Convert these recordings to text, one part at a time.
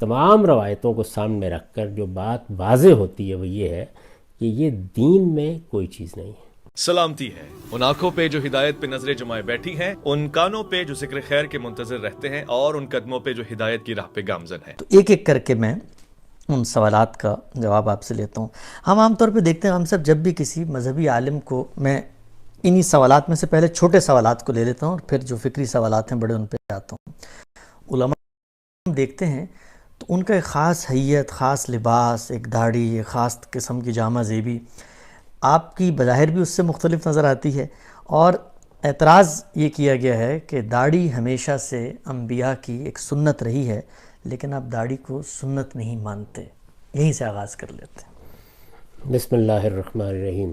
تمام روایتوں کو سامنے رکھ کر جو بات واضح ہوتی ہے وہ یہ ہے کہ یہ دین میں کوئی چیز نہیں ہے۔ سلامتی ہے ان آنکھوں پہ جو ہدایت پہ نظریں جمائے بیٹھی ہیں، ان کانوں پہ جو ذکر خیر کے منتظر رہتے ہیں، اور ان قدموں پہ جو ہدایت کی راہ پہ گامزن ہیں۔ تو ایک ایک کر کے میں ان سوالات کا جواب آپ سے لیتا ہوں۔ ہم عام طور پہ دیکھتے ہیں ہم سب جب بھی کسی مذہبی عالم کو، میں انہی سوالات میں سے پہلے چھوٹے سوالات کو لے لیتا ہوں اور پھر جو فکری سوالات ہیں بڑے ان پہ آتا ہوں۔ علماء ہم دیکھتے ہیں تو ان کا ایک خاص حیت، خاص لباس، ایک داڑھی، ایک خاص قسم کی جامہ زیبی آپ کی بظاہر بھی اس سے مختلف نظر آتی ہے، اور اعتراض یہ کیا گیا ہے کہ داڑھی ہمیشہ سے انبیاء کی ایک سنت رہی ہے، لیکن آپ داڑھی کو سنت نہیں مانتے۔ یہیں سے آغاز کر لیتے ہیں۔ بسم اللہ الرحمن الرحیم۔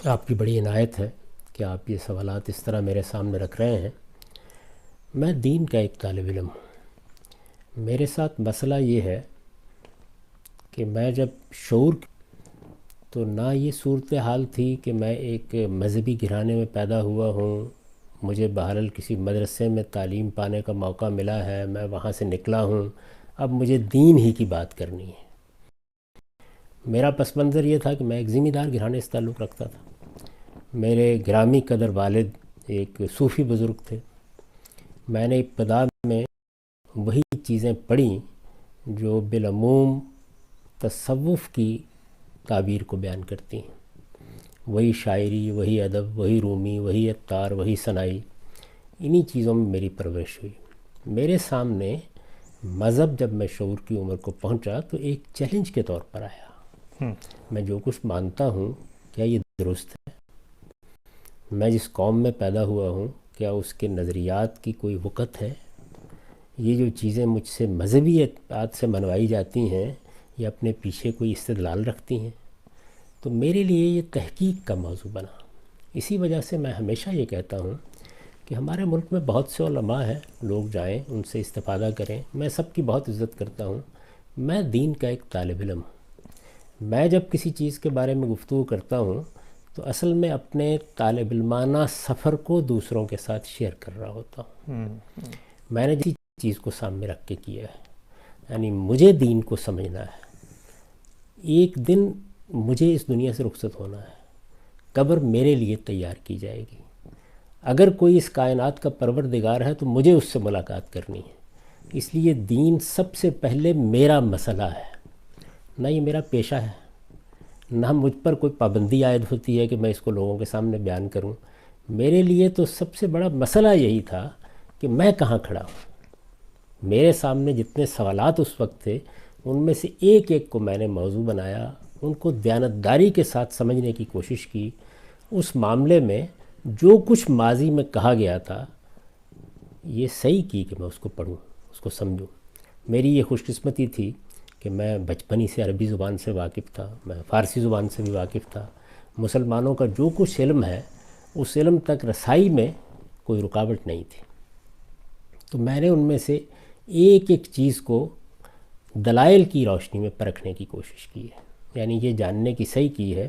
آپ کی بڑی عنایت ہے کہ آپ یہ سوالات اس طرح میرے سامنے رکھ رہے ہیں۔ میں دین کا ایک طالب علم ہوں۔ میرے ساتھ مسئلہ یہ ہے کہ میں جب شعور تو نہ یہ صورتحال تھی کہ میں ایک مذہبی گھرانے میں پیدا ہوا ہوں، مجھے بہرحال کسی مدرسے میں تعلیم پانے کا موقع ملا ہے، میں وہاں سے نکلا ہوں، اب مجھے دین ہی کی بات کرنی ہے۔ میرا پس منظر یہ تھا کہ میں ایک ذمہ دار گھرانے سے تعلق رکھتا تھا۔ میرے گرامی قدر والد ایک صوفی بزرگ تھے۔ میں نے ابتدا میں وہی چیزیں پڑھیں جو بالعموم تصوف کی تعبیر کو بیان کرتی ہیں، وہی شاعری، وہی ادب، وہی رومی، وہی عطار، وہی ثنائی، انہی چیزوں میں میری پرورش ہوئی۔ میرے سامنے مذہب جب میں شعور کی عمر کو پہنچا تو ایک چیلنج کے طور پر آیا۔ میں جو کچھ مانتا ہوں کیا یہ درست ہے؟ میں جس قوم میں پیدا ہوا ہوں کیا اس کے نظریات کی کوئی وقت ہے؟ یہ جو چیزیں مجھ سے مذہبی اعتقاد سے منوائی جاتی ہیں یہ اپنے پیچھے کوئی استدلال رکھتی ہیں؟ تو میرے لیے یہ تحقیق کا موضوع بنا۔ اسی وجہ سے میں ہمیشہ یہ کہتا ہوں کہ ہمارے ملک میں بہت سے علماء ہیں، لوگ جائیں ان سے استفادہ کریں، میں سب کی بہت عزت کرتا ہوں۔ میں دین کا ایک طالب علم ہوں۔ میں جب کسی چیز کے بارے میں گفتگو کرتا ہوں تو اصل میں اپنے طالب علمانہ سفر کو دوسروں کے ساتھ شیئر کر رہا ہوتا ہوں۔ میں نے جس چیز کو سامنے رکھ کے کیا ہے، یعنی مجھے دین کو سمجھنا ہے۔ ایک دن مجھے اس دنیا سے رخصت ہونا ہے، قبر میرے لیے تیار کی جائے گی۔ اگر کوئی اس کائنات کا پروردگار ہے تو مجھے اس سے ملاقات کرنی ہے۔ اس لیے دین سب سے پہلے میرا مسئلہ ہے، نہ یہ میرا پیشہ ہے، نہ مجھ پر کوئی پابندی عائد ہوتی ہے کہ میں اس کو لوگوں کے سامنے بیان کروں۔ میرے لیے تو سب سے بڑا مسئلہ یہی تھا کہ میں کہاں کھڑا ہوں۔ میرے سامنے جتنے سوالات اس وقت تھے ان میں سے ایک ایک کو میں نے موضوع بنایا، ان کو دیانتداری کے ساتھ سمجھنے کی کوشش کی۔ اس معاملے میں جو کچھ ماضی میں کہا گیا تھا یہ صحیح کی کہ میں اس کو پڑھوں، اس کو سمجھوں۔ میری یہ خوش قسمتی تھی کہ میں بچپنی سے عربی زبان سے واقف تھا، میں فارسی زبان سے بھی واقف تھا۔ مسلمانوں کا جو کچھ علم ہے اس علم تک رسائی میں کوئی رکاوٹ نہیں تھی۔ تو میں نے ان میں سے ایک ایک چیز کو دلائل کی روشنی میں پرکھنے کی کوشش کی ہے، یعنی یہ جاننے کی صحیح کی ہے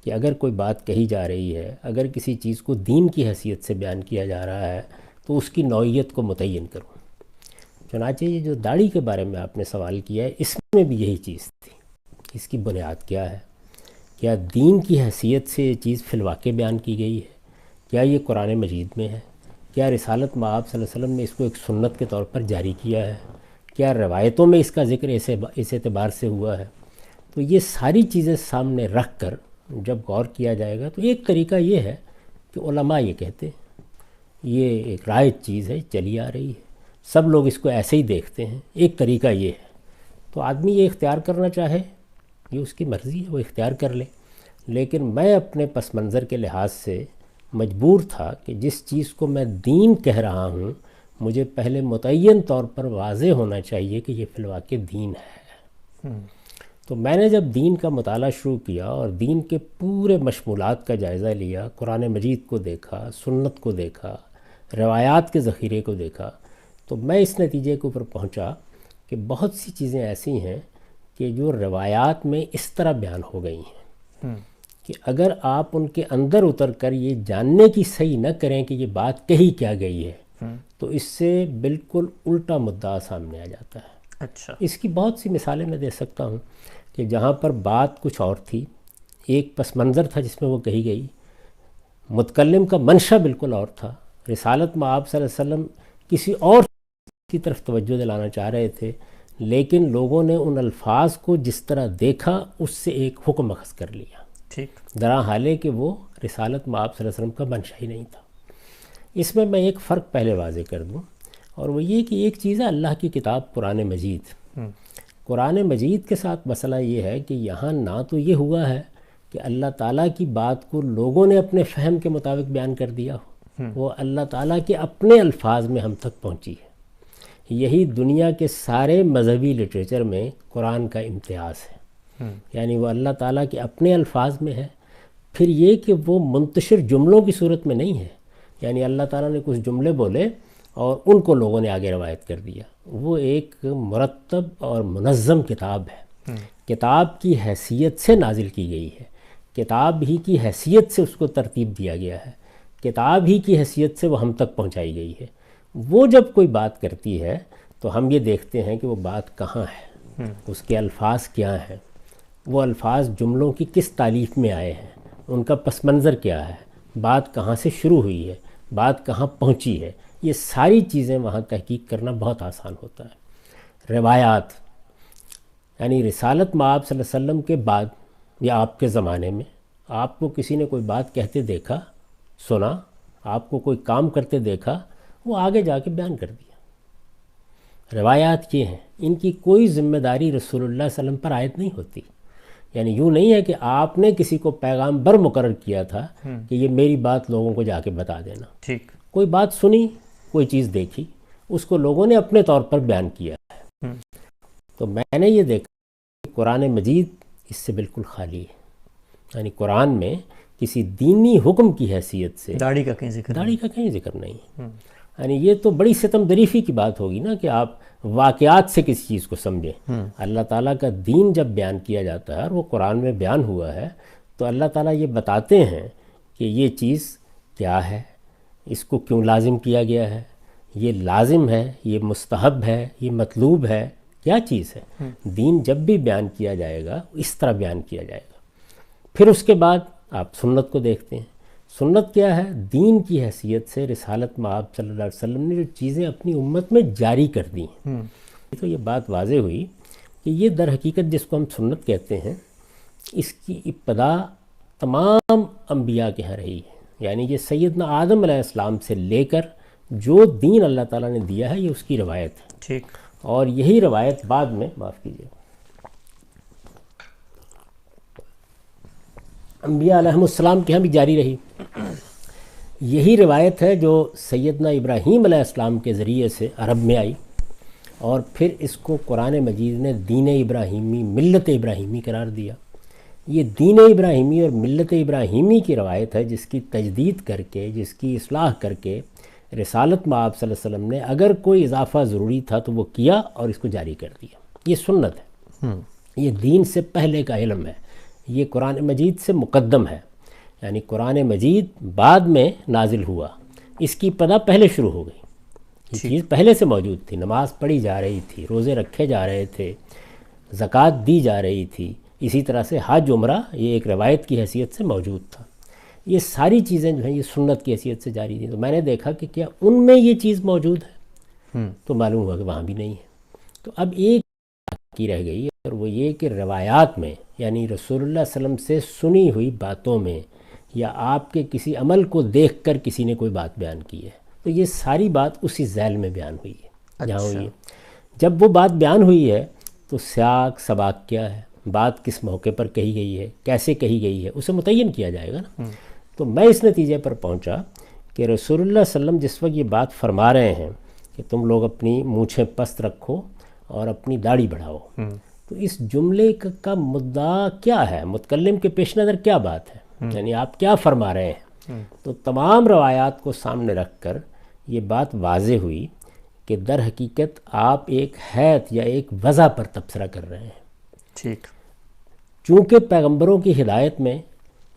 کہ اگر کوئی بات کہی جا رہی ہے، اگر کسی چیز کو دین کی حیثیت سے بیان کیا جا رہا ہے تو اس کی نوعیت کو متعین کروں۔ چنانچہ یہ جو داڑھی کے بارے میں آپ نے سوال کیا ہے اس میں بھی یہی چیز تھی۔ اس کی بنیاد کیا ہے؟ کیا دین کی حیثیت سے یہ چیز فی الواقع بیان کی گئی ہے؟ کیا یہ قرآن مجید میں ہے؟ کیا رسالت مآب صلی اللہ علیہ وسلم نے اس کو ایک سنت کے طور پر جاری کیا ہے؟ کیا روایتوں میں اس کا ذکر اس اعتبار سے ہوا ہے؟ تو یہ ساری چیزیں سامنے رکھ کر جب غور کیا جائے گا تو ایک طریقہ یہ ہے کہ علماء یہ کہتے ہیں، یہ ایک رائج چیز ہے، چلی آ رہی ہے، سب لوگ اس کو ایسے ہی دیکھتے ہیں، ایک طریقہ یہ ہے۔ تو آدمی یہ اختیار کرنا چاہے یہ اس کی مرضی ہے، وہ اختیار کر لے، لیکن میں اپنے پس منظر کے لحاظ سے مجبور تھا کہ جس چیز کو میں دین کہہ رہا ہوں مجھے پہلے متعین طور پر واضح ہونا چاہیے کہ یہ فی الواقع دین ہے۔ تو میں نے جب دین کا مطالعہ شروع کیا اور دین کے پورے مشمولات کا جائزہ لیا، قرآن مجید کو دیکھا، سنت کو دیکھا، روایات کے ذخیرے کو دیکھا، تو میں اس نتیجے کے اوپر پہنچا کہ بہت سی چیزیں ایسی ہیں کہ جو روایات میں اس طرح بیان ہو گئی ہیں کہ اگر آپ ان کے اندر اتر کر یہ جاننے کی صحیح نہ کریں کہ یہ بات کہی کیا گئی ہے تو اس سے بالکل الٹا مدعا سامنے آ جاتا ہے۔ اچھا، اس کی بہت سی مثالیں میں دے سکتا ہوں کہ جہاں پر بات کچھ اور تھی، ایک پس منظر تھا جس میں وہ کہی گئی، متکلم کا منشا بالکل اور تھا، رسالت مآب صلی اللہ علیہ وسلم کسی اور کی طرف توجہ دلانا چاہ رہے تھے، لیکن لوگوں نے ان الفاظ کو جس طرح دیکھا اس سے ایک حکم اخذ کر لیا، ٹھیک، درا حالے کہ وہ رسالت مآب صلی اللہ علیہ وسلم کا منشا ہی نہیں تھا۔ اس میں ایک فرق پہلے واضح کر دوں، اور وہ یہ کہ ایک چیز ہے اللہ کی کتاب قرآن مجید۔ قرآن مجید کے ساتھ مسئلہ یہ ہے کہ یہاں نہ تو یہ ہوا ہے کہ اللہ تعالیٰ کی بات کو لوگوں نے اپنے فہم کے مطابق بیان کر دیا ہو، وہ اللہ تعالیٰ کے اپنے الفاظ میں ہم تک پہنچی ہے۔ یہی دنیا کے سارے مذہبی لٹریچر میں قرآن کا امتیاز ہے، یعنی وہ اللہ تعالیٰ کے اپنے الفاظ میں ہے۔ پھر یہ کہ وہ منتشر جملوں کی صورت میں نہیں ہے، یعنی اللہ تعالیٰ نے کچھ جملے بولے اور ان کو لوگوں نے آگے روایت کر دیا۔ وہ ایک مرتب اور منظم کتاب ہے، کتاب کی حیثیت سے نازل کی گئی ہے، کتاب ہی کی حیثیت سے اس کو ترتیب دیا گیا ہے، کتاب ہی کی حیثیت سے وہ ہم تک پہنچائی گئی ہے۔ وہ جب کوئی بات کرتی ہے تو ہم یہ دیکھتے ہیں کہ وہ بات کہاں ہے، اس کے الفاظ کیا ہیں، وہ الفاظ جملوں کی کس تالیف میں آئے ہیں، ان کا پس منظر کیا ہے، بات کہاں سے شروع ہوئی ہے، بات کہاں پہنچی ہے، یہ ساری چیزیں وہاں تحقیق کرنا بہت آسان ہوتا ہے۔ روایات یعنی رسالت مآب صلی اللہ علیہ وسلم کے بعد یا آپ کے زمانے میں آپ کو کسی نے کوئی بات کہتے دیکھا، سنا، آپ کو کوئی کام کرتے دیکھا، وہ آگے جا کے بیان کر دیا۔ روایات یہ ہیں، ان کی کوئی ذمہ داری رسول اللہ صلی اللہ علیہ وسلم پر عائد نہیں ہوتی، یعنی یوں نہیں ہے کہ آپ نے کسی کو پیغامبر مقرر کیا تھا کہ یہ میری بات لوگوں کو جا کے بتا دینا۔ ٹھیک، کوئی بات سنی، کوئی چیز دیکھی، اس کو لوگوں نے اپنے طور پر بیان کیا ہے۔ تو میں نے یہ دیکھا کہ قرآن مجید اس سے بالکل خالی ہے، یعنی قرآن میں کسی دینی حکم کی حیثیت سے داڑھی کا کہیں ذکر داڑھی کا کہیں ذکر نہیں ہے۔ یعنی یہ تو بڑی ستم دریفی کی بات ہوگی نا کہ آپ واقعات سے کسی چیز کو سمجھیں۔ اللہ تعالیٰ کا دین جب بیان کیا جاتا ہے اور وہ قرآن میں بیان ہوا ہے تو اللہ تعالیٰ یہ بتاتے ہیں کہ یہ چیز کیا ہے، اس کو کیوں لازم کیا گیا ہے، یہ لازم ہے، یہ مستحب ہے، یہ مطلوب ہے، کیا چیز ہے۔ دین جب بھی بیان کیا جائے گا اس طرح بیان کیا جائے گا۔ پھر اس کے بعد آپ سنت کو دیکھتے ہیں، سنت کیا ہے؟ دین کی حیثیت سے رسالت مآب صلی اللہ علیہ وسلم نے جو چیزیں اپنی امت میں جاری کر دی ہیں۔ تو یہ بات واضح ہوئی کہ یہ در حقیقت جس کو ہم سنت کہتے ہیں، اس کی ابتدا تمام انبیاء کے ہاں رہی ہے، یعنی یہ سیدنا آدم علیہ السلام سے لے کر جو دین اللہ تعالیٰ نے دیا ہے یہ اس کی روایت ہے۔ ٹھیک، اور یہی روایت بعد میں، معاف کیجیے، انبیاء علیہم السلام کے ہاں بھی جاری رہی۔ یہی روایت ہے جو سیدنا ابراہیم علیہ السلام کے ذریعے سے عرب میں آئی، اور پھر اس کو قرآن مجید نے دین ابراہیمی، ملت ابراہیمی قرار دیا۔ یہ دین ابراہیمی اور ملت ابراہیمی کی روایت ہے جس کی تجدید کر کے، جس کی اصلاح کر کے رسالت مآب صلی اللہ علیہ وسلم نے اگر کوئی اضافہ ضروری تھا تو وہ کیا اور اس کو جاری کر دیا۔ یہ سنت ہے، یہ دین سے پہلے کا علم ہے، یہ قرآن مجید سے مقدم ہے، یعنی قرآن مجید بعد میں نازل ہوا، اس کی ابتدا پہلے شروع ہو گئی۔ یہ چیز پہلے سے موجود تھی، نماز پڑھی جا رہی تھی، روزے رکھے جا رہے تھے، زکوٰۃ دی جا رہی تھی، اسی طرح سے حج عمرہ یہ ایک روایت کی حیثیت سے موجود تھا۔ یہ ساری چیزیں جو ہیں یہ سنت کی حیثیت سے جاری تھیں۔ تو میں نے دیکھا کہ کیا ان میں یہ چیز موجود ہے، تو معلوم ہوا کہ وہاں بھی نہیں ہے۔ تو اب ایک کی رہ گئی، اور وہ یہ کہ روایات میں، یعنی رسول اللہ صلی اللہ علیہ وسلم سے سنی ہوئی باتوں میں یا آپ کے کسی عمل کو دیکھ کر کسی نے کوئی بات بیان کی ہے، تو یہ ساری بات اسی ذیل میں بیان ہوئی ہے جہاں ہوئی ہے۔ جب وہ بات بیان ہوئی ہے تو سیاق سباق کیا ہے، بات کس موقع پر کہی گئی ہے، کیسے کہی گئی ہے، اسے متعین کیا جائے گا نا۔ تو میں اس نتیجے پر پہنچا کہ رسول اللہ صلی اللہ علیہ وسلم جس وقت یہ بات فرما رہے ہیں کہ تم لوگ اپنی مونچھیں پست رکھو اور اپنی داڑھی بڑھاؤ، تو اس جملے کا مدعا کیا ہے، متکلم کے پیش نظر کیا بات ہے، یعنی آپ کیا فرما رہے ہیں۔ تو تمام روایات کو سامنے رکھ کر یہ بات واضح ہوئی کہ در حقیقت آپ ایک حیت یا ایک وضع پر تبصرہ کر رہے ہیں۔ ٹھیک، چونکہ پیغمبروں کی ہدایت میں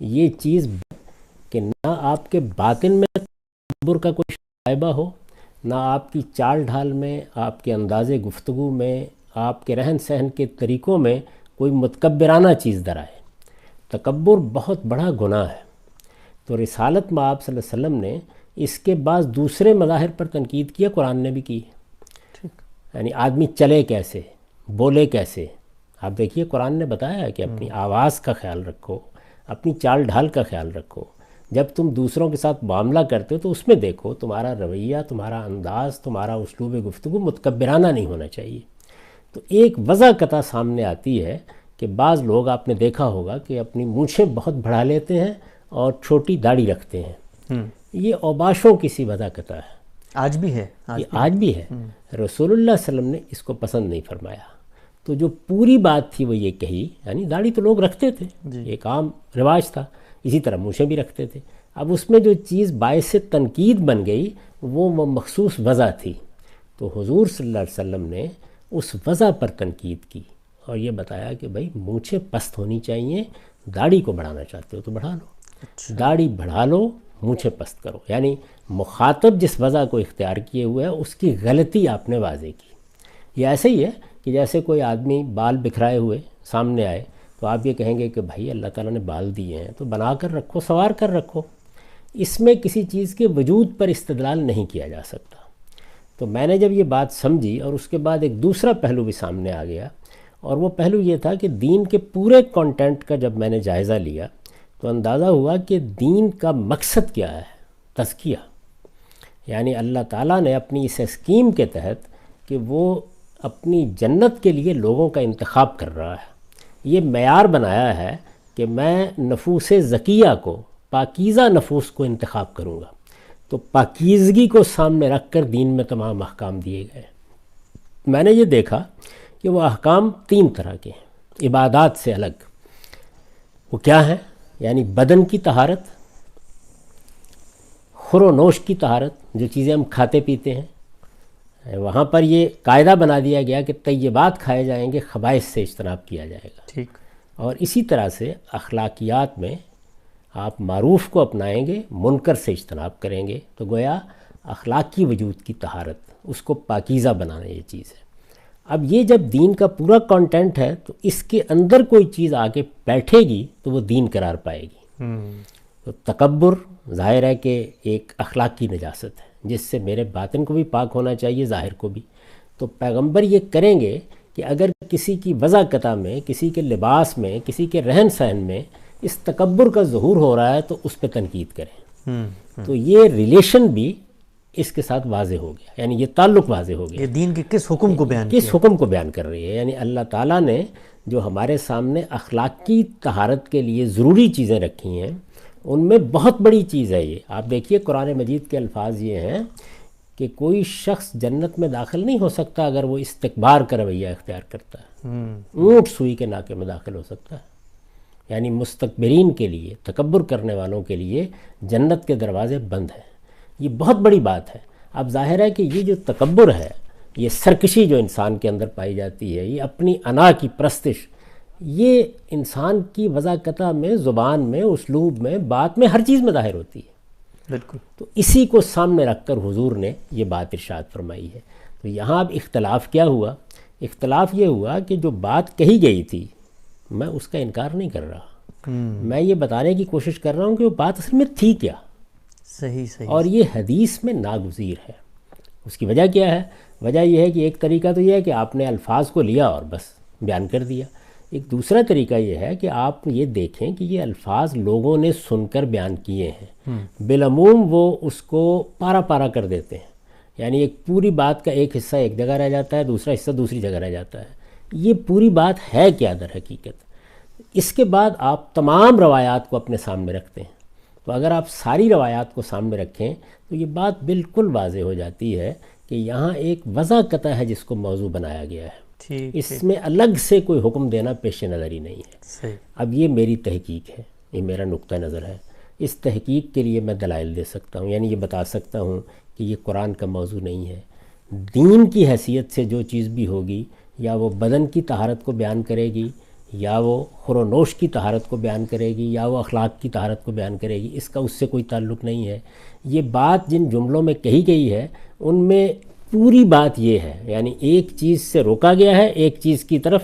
یہ چیز کہ نہ آپ کے باطن میں تکبر کا کوئی شائبہ ہو، نہ آپ کی چال ڈھال میں، آپ کے انداز گفتگو میں، آپ کے رہن سہن کے طریقوں میں کوئی متکبرانہ چیز در آئے۔ تکبر بہت بڑا گناہ ہے۔ تو رسالت میں آپ صلی اللہ علیہ وسلم نے اس کے بعد دوسرے مظاہر پر تنقید کیا، قرآن نے بھی کی ہے۔ یعنی آدمی چلے کیسے، بولے کیسے۔ آپ دیکھیے قرآن نے بتایا ہے کہ اپنی آواز کا خیال رکھو، اپنی چال ڈھال کا خیال رکھو۔ جب تم دوسروں کے ساتھ معاملہ کرتے ہو تو اس میں دیکھو تمہارا رویہ، تمہارا انداز، تمہارا اسلوب گفتگو متکبرانہ نہیں ہونا چاہیے۔ تو ایک وضع قطع سامنے آتی ہے کہ بعض لوگ آپ نے دیکھا ہوگا کہ اپنی مونچھیں بہت بڑھا لیتے ہیں اور چھوٹی داڑھی رکھتے ہیں۔ یہ اوباشوں کی سی وضع قطع ہے، آج بھی ہے، یہ آج بھی ہے۔ رسول اللہ صلی اللہ علیہ وسلم نے اس کو پسند نہیں فرمایا۔ تو جو پوری بات تھی وہ یہ کہی، یعنی داڑھی تو لوگ رکھتے تھے، ایک عام رواج تھا، اسی طرح مونچھیں بھی رکھتے تھے۔ اب اس میں جو چیز باعث تنقید بن گئی وہ مخصوص وضع تھی، تو حضور صلی اللہ علیہ وسلم نے اس وضع پر تنقید کی اور یہ بتایا کہ بھائی مونچھیں پست ہونی چاہیے، داڑھی کو بڑھانا چاہتے ہو تو بڑھا لو، داڑھی بڑھا لو، مونچھیں پست کرو۔ یعنی مخاطب جس وضع کو اختیار کیے ہوئے ہے اس کی غلطی آپ نے واضح کی۔ یہ ایسے ہی ہے کہ جیسے کوئی آدمی بال بکھرائے ہوئے سامنے آئے تو آپ یہ کہیں گے کہ بھائی اللہ تعالیٰ نے بال دیے ہیں تو بنا کر رکھو، سنوار کر رکھو۔ اس میں کسی چیز کے وجود پر استدلال نہیں کیا جا سکتا۔ تو میں نے جب یہ بات سمجھی اور اس کے بعد ایک دوسرا پہلو بھی سامنے آ گیا، اور وہ پہلو یہ تھا کہ دین کے پورے کانٹینٹ کا جب میں نے جائزہ لیا تو اندازہ ہوا کہ دین کا مقصد کیا ہے، تزکیہ۔ یعنی اللہ تعالیٰ نے اپنی اس اسکیم کے تحت کہ وہ اپنی جنت کے لیے لوگوں کا انتخاب کر رہا ہے، یہ معیار بنایا ہے کہ میں نفوس زکیہ کو، پاکیزہ نفوس کو انتخاب کروں گا۔ تو پاکیزگی کو سامنے رکھ کر دین میں تمام احکام دیے گئے۔ میں نے یہ دیکھا کہ وہ احکام تین طرح کے ہیں عبادات سے الگ۔ وہ کیا ہیں؟ یعنی بدن کی طہارت، خور و نوش کی طہارت، جو چیزیں ہم کھاتے پیتے ہیں، وہاں پر یہ قاعدہ بنا دیا گیا کہ طیبات کھائے جائیں گے، خبائث سے اجتناب کیا جائے گا۔ ٹھیک۔ اور اسی طرح سے اخلاقیات میں آپ معروف کو اپنائیں گے، منکر سے اجتناب کریں گے، تو گویا اخلاقی وجود کی طہارت، اس کو پاکیزہ بنانا یہ چیز ہے۔ اب یہ جب دین کا پورا کانٹینٹ ہے تو اس کے اندر کوئی چیز آگے بیٹھے گی تو وہ دین قرار پائے گی۔ تو تکبر ظاہر ہے کہ ایک اخلاقی نجاست ہے جس سے میرے باطن کو بھی پاک ہونا چاہیے، ظاہر کو بھی۔ تو پیغمبر یہ کریں گے کہ اگر کسی کی وضع قطع میں، کسی کے لباس میں، کسی کے رہن سہن میں اس تکبر کا ظہور ہو رہا ہے تو اس پہ تنقید کریں۔ تو یہ ریلیشن بھی اس کے ساتھ واضح ہو گیا، یعنی یہ تعلق واضح ہو گیا۔ یہ دین کے کس حکم کو بیان کیا؟ کس حکم کو بیان کر رہی ہے؟ یعنی اللہ تعالیٰ نے جو ہمارے سامنے اخلاقی طہارت کے لیے ضروری چیزیں رکھی ہیں ان میں بہت بڑی چیز ہے یہ۔ آپ دیکھیے قرآن مجید کے الفاظ یہ ہیں کہ کوئی شخص جنت میں داخل نہیں ہو سکتا اگر وہ استکبار کا رویہ اختیار کرتا ہے۔ اونٹ سوئی کے ناکے میں داخل ہو سکتا ہے۔ یعنی مستکبرین کے لیے، تکبر کرنے والوں کے لیے جنت کے دروازے بند ہیں۔ یہ بہت بڑی بات ہے۔ اب ظاہر ہے کہ یہ جو تکبر ہے، یہ سرکشی جو انسان کے اندر پائی جاتی ہے، یہ اپنی انا کی پرستش، یہ انسان کی وضع قطع میں، زبان میں، اسلوب میں، بات میں، ہر چیز میں ظاہر ہوتی ہے۔ بالکل۔ تو اسی کو سامنے رکھ کر حضور نے یہ بات ارشاد فرمائی ہے۔ تو یہاں اب اختلاف کیا ہوا؟ اختلاف یہ ہوا کہ جو بات کہی گئی تھی میں اس کا انکار نہیں کر رہا، میں یہ بتانے کی کوشش کر رہا ہوں کہ وہ بات اصل میں تھی کیا۔ صحیح صحیح۔ اور یہ حدیث میں ناگزیر ہے۔ اس کی وجہ کیا ہے؟ وجہ یہ ہے کہ ایک طریقہ تو یہ ہے کہ آپ نے الفاظ کو لیا اور بس بیان کر دیا۔ ایک دوسرا طریقہ یہ ہے کہ آپ یہ دیکھیں کہ یہ الفاظ لوگوں نے سن کر بیان کیے ہیں، بالعموم وہ اس کو پارا پارا کر دیتے ہیں، یعنی ایک پوری بات کا ایک حصہ ایک جگہ رہ جاتا ہے، دوسرا حصہ دوسری جگہ رہ جاتا ہے۔ یہ پوری بات ہے کیا در حقیقت؟ اس کے بعد آپ تمام روایات کو اپنے سامنے رکھتے ہیں۔ تو اگر آپ ساری روایات کو سامنے رکھیں تو یہ بات بالکل واضح ہو جاتی ہے کہ یہاں ایک وضع قطع ہے جس کو موضوع بنایا گیا ہے۔ اس میں الگ سے کوئی حکم دینا پیش نظر ہی نہیں ہے۔ صحیح۔ اب یہ میری تحقیق ہے، یہ میرا نقطہ نظر ہے۔ اس تحقیق کے لیے میں دلائل دے سکتا ہوں، یعنی یہ بتا سکتا ہوں کہ یہ قرآن کا موضوع نہیں ہے۔ دین کی حیثیت سے جو چیز بھی ہوگی، یا وہ بدن کی طہارت کو بیان کرے گی، یا وہ خور و نوش کی طہارت کو بیان کرے گی، یا وہ اخلاق کی طہارت کو بیان کرے گی، اس کا اس سے کوئی تعلق نہیں ہے۔ یہ بات جن جملوں میں کہی گئی ہے ان میں پوری بات یہ ہے، یعنی ایک چیز سے روکا گیا ہے، ایک چیز کی طرف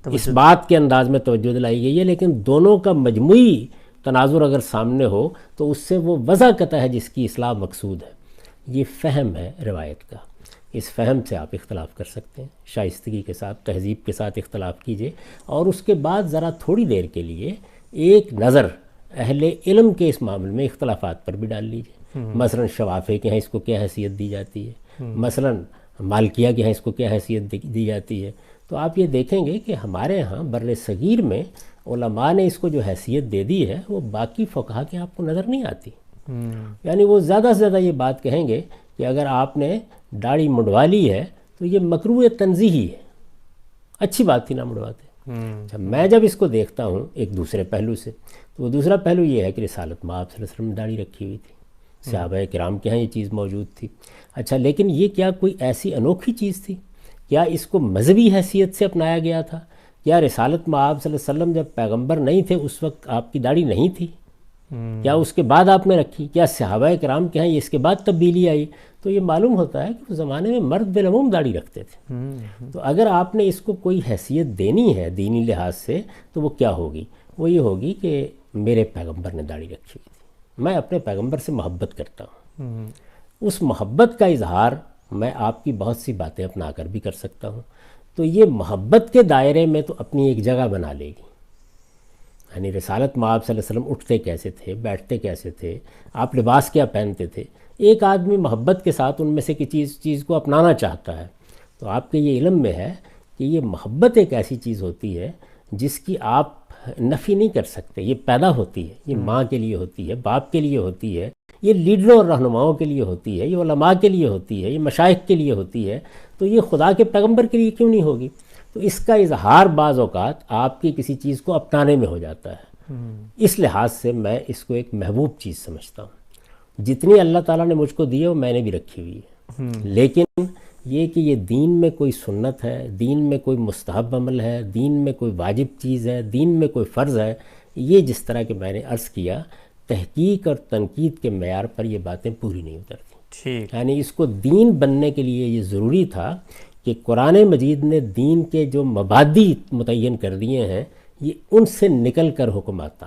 اس بات کے انداز میں توجہ دلائی گئی ہے، لیکن دونوں کا مجموعی تناظر اگر سامنے ہو تو اس سے وہ وضاحت ہے جس کی اصلاح مقصود ہے۔ یہ فہم ہے روایت کا، اس فہم سے آپ اختلاف کر سکتے ہیں، شائستگی کے ساتھ، تہذیب کے ساتھ اختلاف کیجئے، اور اس کے بعد ذرا تھوڑی دیر کے لیے ایک نظر اہل علم کے اس معاملے میں اختلافات پر بھی ڈال لیجئے۔ مثلا شوافے کے ہاں اس کو کیا حیثیت دی جاتی ہے، مثلا مالکیہ کے ہاں اس کو کیا حیثیت دی جاتی ہے، تو آپ یہ دیکھیں گے کہ ہمارے ہاں بر صغیر میں علماء نے اس کو جو حیثیت دے دی ہے وہ باقی فقہا کے آپ کو نظر نہیں آتی۔ یعنی وہ زیادہ سے زیادہ یہ بات کہیں گے کہ اگر آپ نے داڑھی منڈوا لی ہے تو یہ مکروہ تنزیہی ہے، اچھی بات تھی نہ منڈواتے۔ اچھا، میں جب اس کو دیکھتا ہوں ایک دوسرے پہلو سے، تو وہ دوسرا پہلو یہ ہے کہ رسالت میں آپ صلی اللہ علیہ وسلم نے داڑھی رکھی ہوئی تھی، صحابہ کرام کے ہاں یہ چیز موجود تھی۔ اچھا، لیکن یہ کیا کوئی ایسی انوکھی چیز تھی؟ کیا اس کو مذہبی حیثیت سے اپنایا گیا تھا؟ کیا رسالت میں آپ صلی اللہ علیہ وسلم جب پیغمبر نہیں تھے اس وقت آپ کی داڑھی نہیں تھی؟ کیا اس کے بعد آپ نے رکھی؟ کیا صحابہ کرام کے ہاں اس کے بعد تبدیلی آئی؟ تو یہ معلوم ہوتا ہے کہ اس زمانے میں مرد بالعموم داڑھی رکھتے تھے۔ تو اگر آپ نے اس کو کوئی حیثیت دینی ہے دینی لحاظ سے تو وہ کیا ہوگی؟ وہ یہ ہوگی کہ میرے پیغمبر نے داڑھی رکھی ہوئی تھی، میں اپنے پیغمبر سے محبت کرتا ہوں، اس محبت کا اظہار میں آپ کی بہت سی باتیں اپنا کر بھی کر سکتا ہوں، تو یہ محبت کے دائرے میں تو اپنی ایک جگہ بنا لے گی۔ یعنی رسالت میں آپ صلی اللہ علیہ وسلم اٹھتے کیسے تھے، بیٹھتے کیسے تھے، آپ لباس کیا پہنتے تھے، ایک آدمی محبت کے ساتھ ان میں سے کسی چیز کو اپنانا چاہتا ہے، تو آپ کے یہ علم میں ہے کہ یہ محبت ایک ایسی چیز ہوتی ہے جس کی آپ نفی نہیں کر سکتے، یہ پیدا ہوتی ہے، یہ ماں کے لیے ہوتی ہے، باپ کے لیے ہوتی ہے، یہ لیڈروں اور رہنماؤں کے لیے ہوتی ہے، یہ علماء کے لیے ہوتی ہے، یہ مشائخ کے لیے ہوتی ہے، تو یہ خدا کے پیغمبر کے لیے کیوں نہیں ہوگی؟ تو اس کا اظہار بعض اوقات آپ کی کسی چیز کو اپنانے میں ہو جاتا ہے۔ اس لحاظ سے میں اس کو ایک محبوب چیز سمجھتا ہوں، جتنی اللہ تعالیٰ نے مجھ کو دی ہے وہ میں نے بھی رکھی ہوئی ہے، لیکن یہ کہ یہ دین میں کوئی سنت ہے، دین میں کوئی مستحب عمل ہے، دین میں کوئی واجب چیز ہے، دین میں کوئی فرض ہے، یہ جس طرح کہ میں نے عرض کیا تحقیق اور تنقید کے معیار پر یہ باتیں پوری نہیں اترتی۔ یعنی اس کو دین بننے کے لیے یہ ضروری تھا کہ قرآن مجید نے دین کے جو مبادی متعین کر دیے ہیں یہ ان سے نکل کر حکم آتا۔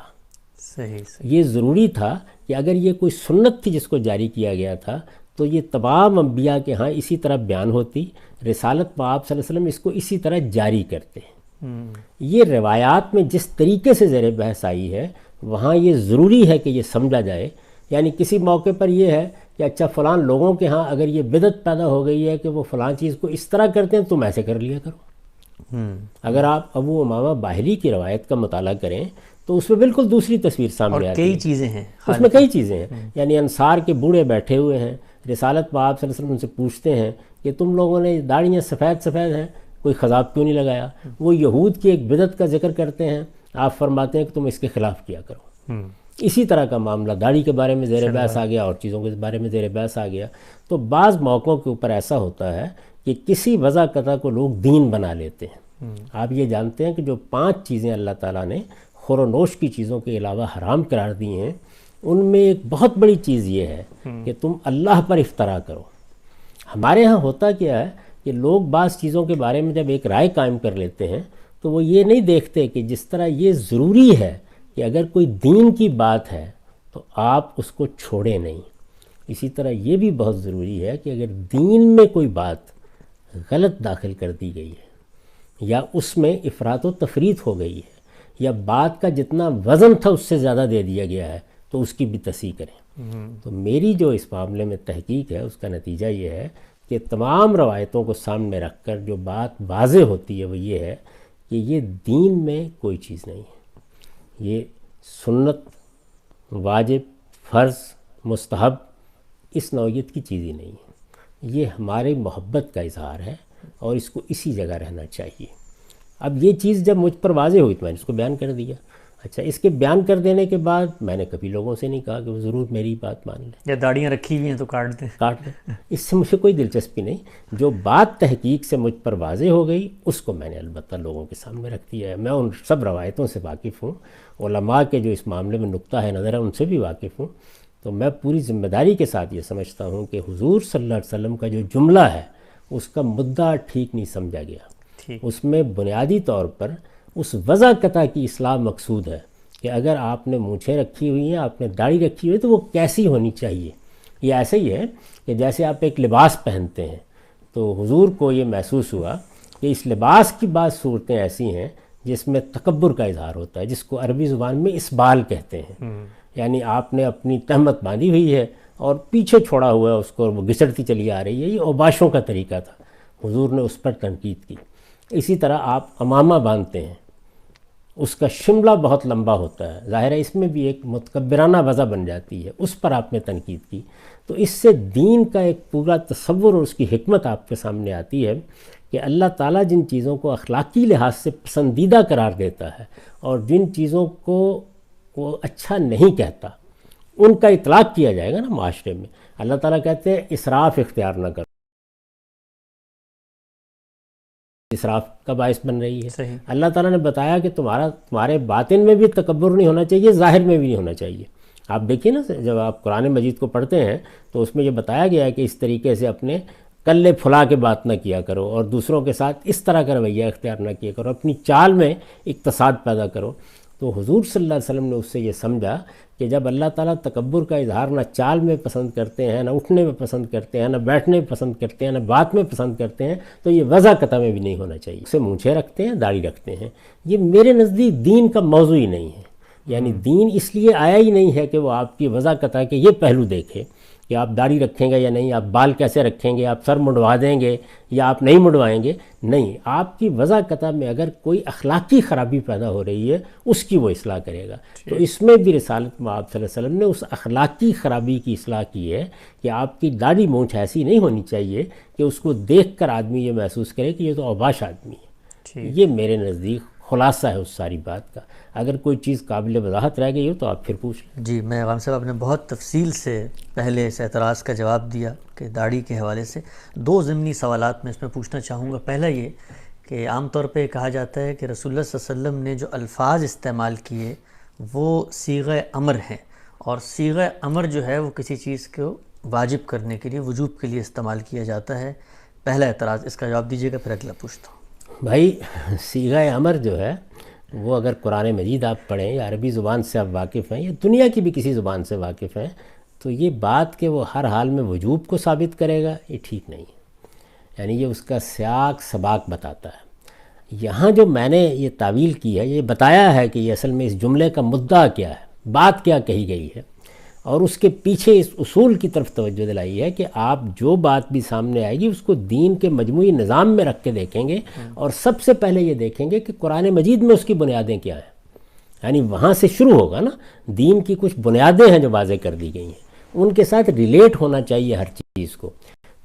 یہ ضروری تھا کہ اگر یہ کوئی سنت تھی جس کو جاری کیا گیا تھا تو یہ تمام انبیاء کے ہاں اسی طرح بیان ہوتی، رسالت میں آپ صلی اللہ علیہ وسلم اس کو اسی طرح جاری کرتے ہیں۔ یہ روایات میں جس طریقے سے زیر بحث آئی ہے وہاں یہ ضروری ہے کہ یہ سمجھا جائے۔ یعنی کسی موقع پر یہ ہے کہ اچھا فلان لوگوں کے ہاں اگر یہ بدعت پیدا ہو گئی ہے کہ وہ فلان چیز کو اس طرح کرتے ہیں تم ایسے کر لیا کرو۔ اگر آپ ابو امامہ باہلی کی روایت کا مطالعہ کریں تو اس میں بالکل دوسری تصویر سامنے آتی ہے، کئی چیزیں ہیں اس میں کئی چیزیں ہیں۔ یعنی انصار کے بوڑھے بیٹھے ہوئے ہیں، رسالت میں آپ صلی اللہ علیہ وسلم ان سے پوچھتے ہیں کہ تم لوگوں نے داڑھیاں سفید سفید ہیں، کوئی خضاب کیوں نہیں لگایا؟ وہ یہود کی ایک بدعت کا ذکر کرتے ہیں، آپ فرماتے ہیں کہ تم اس کے خلاف کیا کرو۔ اسی طرح کا معاملہ داڑھی کے بارے میں زیر بحث آ گیا اور چیزوں کے بارے میں زیر بحث آ گیا۔ تو بعض موقعوں کے اوپر ایسا ہوتا ہے کہ کسی وضع قطع کو لوگ دین بنا لیتے ہیں۔ آپ یہ جانتے ہیں کہ جو 5 چیزیں اللہ تعالیٰ نے خور و نوش کی چیزوں کے علاوہ حرام قرار دی ہیں ان میں ایک بہت بڑی چیز یہ ہے کہ تم اللہ پر افطرا کرو۔ ہمارے ہاں ہوتا کیا ہے کہ لوگ بعض چیزوں کے بارے میں جب ایک رائے قائم کر لیتے ہیں تو وہ یہ نہیں دیکھتے کہ جس طرح یہ ضروری ہے کہ اگر کوئی دین کی بات ہے تو آپ اس کو چھوڑیں نہیں، اسی طرح یہ بھی بہت ضروری ہے کہ اگر دین میں کوئی بات غلط داخل کر دی گئی ہے یا اس میں افراط و تفریط ہو گئی ہے یا بات کا جتنا وزن تھا اس سے زیادہ دے دیا گیا ہے تو اس کی بھی تصحیح کریں۔ تو میری جو اس معاملے میں تحقیق ہے اس کا نتیجہ یہ ہے کہ تمام روایتوں کو سامنے رکھ کر جو بات واضح ہوتی ہے وہ یہ ہے کہ یہ دین میں کوئی چیز نہیں ہے، یہ سنت، واجب، فرض، مستحب اس نوعیت کی چیز ہی نہیں ہے، یہ ہماری محبت کا اظہار ہے اور اس کو اسی جگہ رہنا چاہیے۔ اب یہ چیز جب مجھ پر واضح ہوئی تو میں نے اس کو بیان کر دیا۔ اچھا، اس کے بیان کر دینے کے بعد میں نے کبھی لوگوں سے نہیں کہا کہ وہ ضرور میری بات مان لیں یا داڑیاں رکھی ہوئی ہیں تو کاٹ دیں، اس سے مجھے کوئی دلچسپی نہیں۔ جو بات تحقیق سے مجھ پر واضح ہو گئی اس کو میں نے البتہ لوگوں کے سامنے رکھ دیا ہے۔ میں ان سب روایتوں سے واقف ہوں، علماء کے جو اس معاملے میں نقطہ ہے نظر ہے ان سے بھی واقف ہوں، تو میں پوری ذمہ داری کے ساتھ یہ سمجھتا ہوں کہ حضور صلی اللہ علیہ وسلم کا جو جملہ ہے اس کا مدعا ٹھیک نہیں سمجھا گیا. ٹھیک. اس میں بنیادی طور پر اس وضع قطع کی اصلاح مقصود ہے کہ اگر آپ نے مونچھیں رکھی ہوئی ہیں, آپ نے داڑھی رکھی ہوئی ہے, تو وہ کیسی ہونی چاہیے. یہ ایسے ہی ہے کہ جیسے آپ ایک لباس پہنتے ہیں, تو حضور کو یہ محسوس ہوا کہ اس لباس کی بعض صورتیں ایسی ہیں جس میں تکبر کا اظہار ہوتا ہے, جس کو عربی زبان میں اسبال کہتے ہیں. یعنی آپ نے اپنی تہمت باندھی ہوئی ہے اور پیچھے چھوڑا ہوا ہے اس کو, اور وہ گھسڑتی چلی آ رہی ہے. یہ اوباشوں کا طریقہ تھا, حضور نے اس پر تنقید کی. اسی طرح آپ امامہ باندھتے ہیں, اس کا شملہ بہت لمبا ہوتا ہے, ظاہر ہے اس میں بھی ایک متکبرانہ وضع بن جاتی ہے, اس پر آپ نے تنقید کی. تو اس سے دین کا ایک پورا تصور اور اس کی حکمت آپ کے سامنے آتی ہے کہ اللہ تعالیٰ جن چیزوں کو اخلاقی لحاظ سے پسندیدہ قرار دیتا ہے اور جن چیزوں کو وہ اچھا نہیں کہتا, ان کا اطلاق کیا جائے گا نا معاشرے میں. اللہ تعالیٰ کہتے ہیں اسراف اختیار نہ کرو, اسراف کا باعث بن رہی ہے. صحیح. اللہ تعالیٰ نے بتایا کہ تمہارے باطن میں بھی تکبر نہیں ہونا چاہیے, ظاہر میں بھی نہیں ہونا چاہیے. آپ دیکھیے نا, جب آپ قرآن مجید کو پڑھتے ہیں تو اس میں یہ بتایا گیا ہے کہ اس طریقے سے اپنے کلے پھلا کے بات نہ کیا کرو, اور دوسروں کے ساتھ اس طرح کا رویہ اختیار نہ کیا کرو, اپنی چال میں اقتصاد پیدا کرو. تو حضور صلی اللہ علیہ وسلم نے اس سے یہ سمجھا کہ جب اللہ تعالیٰ تکبر کا اظہار نہ چال میں پسند کرتے ہیں, نہ اٹھنے میں پسند کرتے ہیں, نہ بیٹھنے میں پسند کرتے ہیں, نہ بات میں پسند کرتے ہیں, تو یہ وضع قطع میں بھی نہیں ہونا چاہیے. اسے مونچھیں رکھتے ہیں, داڑھی رکھتے ہیں, یہ میرے نزدیک دین کا موضوع ہی نہیں ہے. یعنی دین اس لیے آیا ہی نہیں ہے کہ وہ آپ کی وضع قطع کے یہ پہلو دیکھے کہ آپ داڑھی رکھیں گے یا نہیں, آپ بال کیسے رکھیں گے, آپ سر منڈوا دیں گے یا آپ نہیں منڈوائیں گے. نہیں, آپ کی وضع قطع میں اگر کوئی اخلاقی خرابی پیدا ہو رہی ہے اس کی وہ اصلاح کرے گا. تو اس میں بھی رسالت مآب صلی اللہ علیہ وسلم نے اس اخلاقی خرابی کی اصلاح کی ہے کہ آپ کی داڑھی مونچھ ایسی نہیں ہونی چاہیے کہ اس کو دیکھ کر آدمی یہ محسوس کرے کہ یہ تو اوباش آدمی ہے. یہ میرے نزدیک خلاصہ ہے اس ساری بات کا. اگر کوئی چیز قابل وضاحت رہ گئی ہو تو آپ پھر پوچھ لیں. جی, میں غام صاحب آپ نے بہت تفصیل سے پہلے اس اعتراض کا جواب دیا کہ داڑھی کے حوالے سے. دو ضمنی سوالات میں اس میں پوچھنا چاہوں گا. پہلا یہ کہ عام طور پہ کہا جاتا ہے کہ رسول اللہ صلی اللہ علیہ وسلم نے جو الفاظ استعمال کیے وہ صیغہ امر ہیں, اور صیغہ امر جو ہے وہ کسی چیز کو واجب کرنے کے لیے, وجوب کے لیے استعمال کیا جاتا ہے. پہلا اعتراض, اس کا جواب دیجیے گا, پھر اگلا پوچھتا ہوں. بھائی, صیغہ امر جو ہے وہ اگر قرآن مجید آپ پڑھیں یا عربی زبان سے آپ واقف ہیں یا دنیا کی بھی کسی زبان سے واقف ہیں, تو یہ بات کہ وہ ہر حال میں وجوب کو ثابت کرے گا, یہ ٹھیک نہیں ہے. یعنی یہ اس کا سیاق سباق بتاتا ہے. یہاں جو میں نے یہ تعویل کی ہے, یہ بتایا ہے کہ یہ اصل میں اس جملے کا مدعا کیا ہے, بات کیا کہی گئی ہے, اور اس کے پیچھے اس اصول کی طرف توجہ دلائی ہے کہ آپ جو بات بھی سامنے آئے گی اس کو دین کے مجموعی نظام میں رکھ کے دیکھیں گے, اور سب سے پہلے یہ دیکھیں گے کہ قرآن مجید میں اس کی بنیادیں کیا ہیں. یعنی وہاں سے شروع ہوگا نا, دین کی کچھ بنیادیں ہیں جو واضح کر دی گئی ہیں, ان کے ساتھ ریلیٹ ہونا چاہیے ہر چیز کو.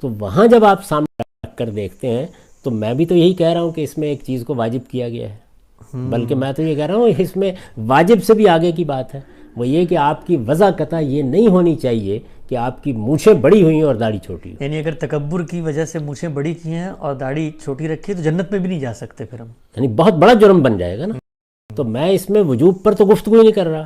تو وہاں جب آپ سامنے رکھ کر دیکھتے ہیں تو میں بھی تو یہی کہہ رہا ہوں کہ اس میں ایک چیز کو واجب کیا گیا ہے, بلکہ میں تو یہ کہہ رہا ہوں اس میں واجب سے بھی آگے کی بات ہے. وہ یہ کہ آپ کی وضع قطع یہ نہیں ہونی چاہیے کہ آپ کی مونچھیں بڑی ہوئی ہیں اور داڑھی چھوٹی ہو. یعنی اگر تکبر کی وجہ سے مونچھیں بڑی کی ہیں اور داڑھی چھوٹی رکھی ہے تو جنت میں بھی نہیں جا سکتے پھر ہم. یعنی بہت بڑا جرم بن جائے گا نا. تو میں اس میں وجوب پر تو گفتگو ہی نہیں کر رہا.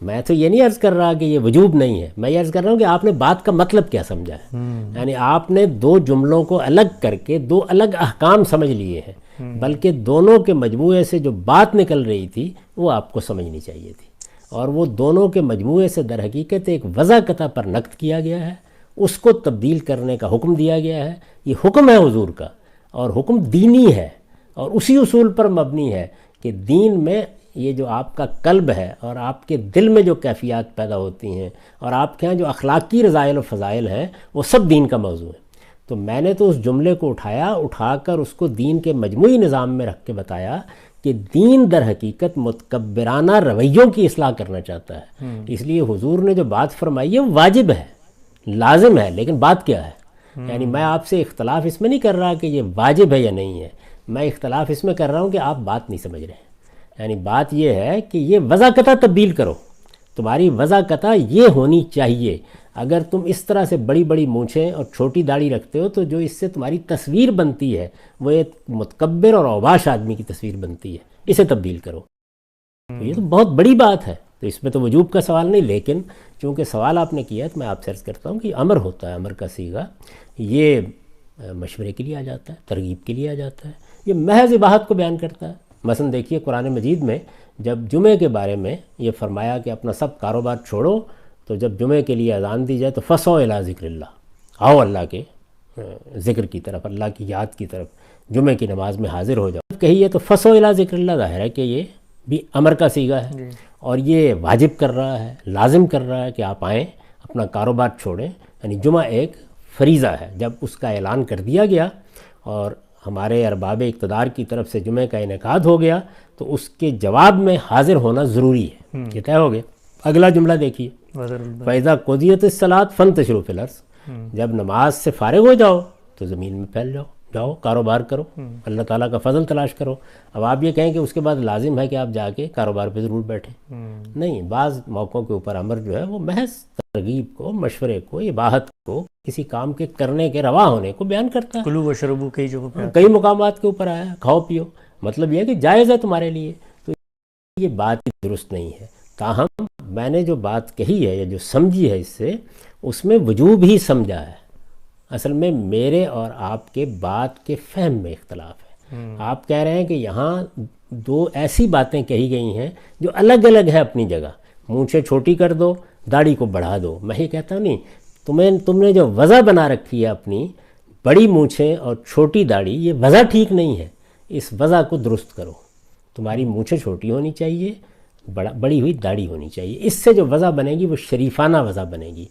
میں تو یہ نہیں عرض کر رہا کہ یہ وجوب نہیں ہے, میں یہ عرض کر رہا ہوں کہ آپ نے بات کا مطلب کیا سمجھا ہے. یعنی آپ نے دو جملوں کو الگ کر کے دو الگ احکام سمجھ لیے ہیں, بلکہ دونوں کے مجموعے سے جو بات نکل رہی تھی وہ آپ کو سمجھنی چاہیے تھی, اور وہ دونوں کے مجموعے سے در حقیقت ایک وضع قطع پر نقد کیا گیا ہے, اس کو تبدیل کرنے کا حکم دیا گیا ہے. یہ حکم ہے حضور کا, اور حکم دینی ہے, اور اسی اصول پر مبنی ہے کہ دین میں یہ جو آپ کا قلب ہے اور آپ کے دل میں جو کیفیات پیدا ہوتی ہیں اور آپ کے ہاں جو اخلاقی رضائل و فضائل ہیں وہ سب دین کا موضوع ہے. تو میں نے تو اس جملے کو اٹھا کر اس کو دین کے مجموعی نظام میں رکھ کے بتایا کہ دین در حقیقت متکبرانہ رویوں کی اصلاح کرنا چاہتا ہے. اس لیے حضور نے جو بات فرمائی ہے وہ واجب ہے, لازم ہے, لیکن بات کیا ہے. یعنی میں آپ سے اختلاف اس میں نہیں کر رہا کہ یہ واجب ہے یا نہیں ہے, میں اختلاف اس میں کر رہا ہوں کہ آپ بات نہیں سمجھ رہے ہیں. یعنی بات یہ ہے کہ یہ وضع قطع تبدیل کرو, تمہاری وضع قطع یہ ہونی چاہیے. اگر تم اس طرح سے بڑی بڑی مونچھیں اور چھوٹی داڑھی رکھتے ہو تو جو اس سے تمہاری تصویر بنتی ہے وہ ایک متکبر اور اوباش آدمی کی تصویر بنتی ہے, اسے تبدیل کرو. تو یہ تو بہت بڑی بات ہے, تو اس میں تو وجوب کا سوال نہیں, لیکن چونکہ سوال آپ نے کیا ہے تو میں آپ سے عرض کرتا ہوں کہ امر ہوتا ہے, امر کا صیغہ یہ مشورے کے لیے آ جاتا ہے، ترغیب کے لیے آ جاتا ہے، یہ محض اباحت کو بیان کرتا ہے۔ مثلا دیکھیے قرآن مجید میں جب جمعے کے بارے میں یہ فرمایا کہ اپنا سب کاروبار چھوڑو، تو جب جمعے کے لیے اذان دی جائے تو فسعوا الی ذکر اللہ، آؤ اللہ کے ذکر کی طرف، اللہ کی یاد کی طرف، جمعے کی نماز میں حاضر ہو جاؤ کہی ہے تو فسعوا الی ذکر اللہ، ظاہر ہے کہ یہ بھی امر کا صیغہ ہے اور یہ واجب کر رہا ہے، لازم کر رہا ہے کہ آپ آئیں، اپنا کاروبار چھوڑیں۔ یعنی جمعہ ایک فریضہ ہے۔ جب اس کا اعلان کر دیا گیا اور ہمارے ارباب اقتدار کی طرف سے جمعے کا انعقاد ہو گیا تو اس کے جواب میں حاضر ہونا ضروری ہے، یہ طے ہو گیا۔ اگلا جملہ دیکھیے، فَإِذَا قُضِيَتِ الصَّلَاةُ فَانتَشِرُوا فِي الْأَرْضِ، جب نماز سے فارغ ہو جاؤ تو زمین میں پھیل جاؤ، کاروبار کرو، اللہ تعالیٰ کا فضل تلاش کرو۔ اب آپ یہ کہیں کہ اس کے بعد لازم ہے کہ آپ جا کے کاروبار پہ ضرور بیٹھیں، نہیں، بعض موقعوں کے اوپر امر جو ہے وہ محض ترغیب کو، مشورے کو، اباحت کو، کسی کام کے کرنے کے روا ہونے کو بیان کرتا ہے۔ کلو و شربو کئی جگہوں پہ کئی مقامات کے اوپر آیا ہے، کھاؤ پیو، مطلب یہ ہے کہ جائز ہے تمہارے لیے، تو یہ بات درست نہیں ہے۔ تاہم میں نے جو بات کہی ہے یا جو سمجھی ہے اس سے، اس میں وجوب ہی سمجھا ہے۔ اصل میں میرے اور آپ کے بات کے فہم میں اختلاف ہے۔ آپ کہہ رہے ہیں کہ یہاں دو ایسی باتیں کہی گئی ہیں جو الگ الگ ہے اپنی جگہ، مونچھیں چھوٹی کر دو، داڑھی کو بڑھا دو۔ میں یہ کہتا ہوں نہیں، تم نے جو وضع بنا رکھی ہے اپنی، بڑی مونچھیں اور چھوٹی داڑھی، یہ وضع ٹھیک نہیں ہے، اس وضع کو درست کرو۔ تمہاری مونچھیں چھوٹی ہونی چاہیے، بڑی ہوئی داڑھی ہونی چاہیے، اس سے جو وضع بنے گی وہ شریفانہ وضع بنے گی۔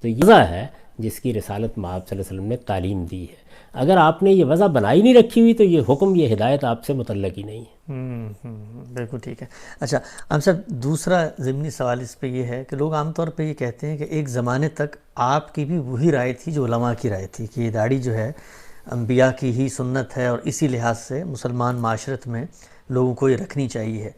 تو یہ وضع ہے جس کی رسالت مآب صلی اللہ علیہ وسلم نے تعلیم دی ہے۔ اگر آپ نے یہ وضع بنائی نہیں رکھی ہوئی تو یہ حکم، یہ ہدایت آپ سے متعلق ہی نہیں ہے۔ بالکل ٹھیک ہے۔ اچھا ہم صاحب، دوسرا ضمنی سوال اس پہ یہ ہے کہ لوگ عام طور پہ یہ کہتے ہیں کہ ایک زمانے تک آپ کی بھی وہی رائے تھی جو علماء کی رائے تھی کہ یہ داڑھی جو ہے انبیاء کی ہی سنت ہے اور اسی لحاظ سے مسلمان معاشرت میں لوگوں کو یہ رکھنی چاہیے۔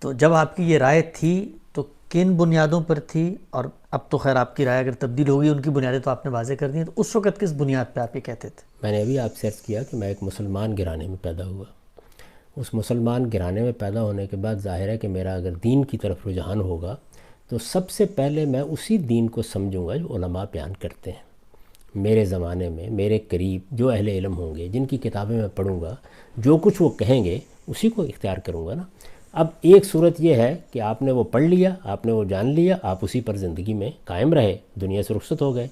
تو جب آپ کی یہ رائے تھی تو کن بنیادوں پر تھی؟ اور اب تو خیر آپ کی رائے اگر تبدیل ہوگی، ان کی بنیادیں تو آپ نے واضح کر دی ہیں، تو اس وقت کس بنیاد پہ آپ یہ کہتے تھے؟ میں نے ابھی آپ سے عرض کیا کہ میں ایک مسلمان گھرانے میں پیدا ہوا۔ اس مسلمان گھرانے میں پیدا ہونے کے بعد ظاہر ہے کہ میرا اگر دین کی طرف رجحان ہوگا تو سب سے پہلے میں اسی دین کو سمجھوں گا جو علماء بیان کرتے ہیں۔ میرے زمانے میں میرے قریب جو اہل علم ہوں گے، جن کی کتابیں میں پڑھوں گا، جو کچھ وہ کہیں گے اسی کو اختیار کروں گا نا۔ اب ایک صورت یہ ہے کہ آپ نے وہ پڑھ لیا، آپ نے وہ جان لیا، آپ اسی پر زندگی میں قائم رہے، دنیا سے رخصت ہو گئے۔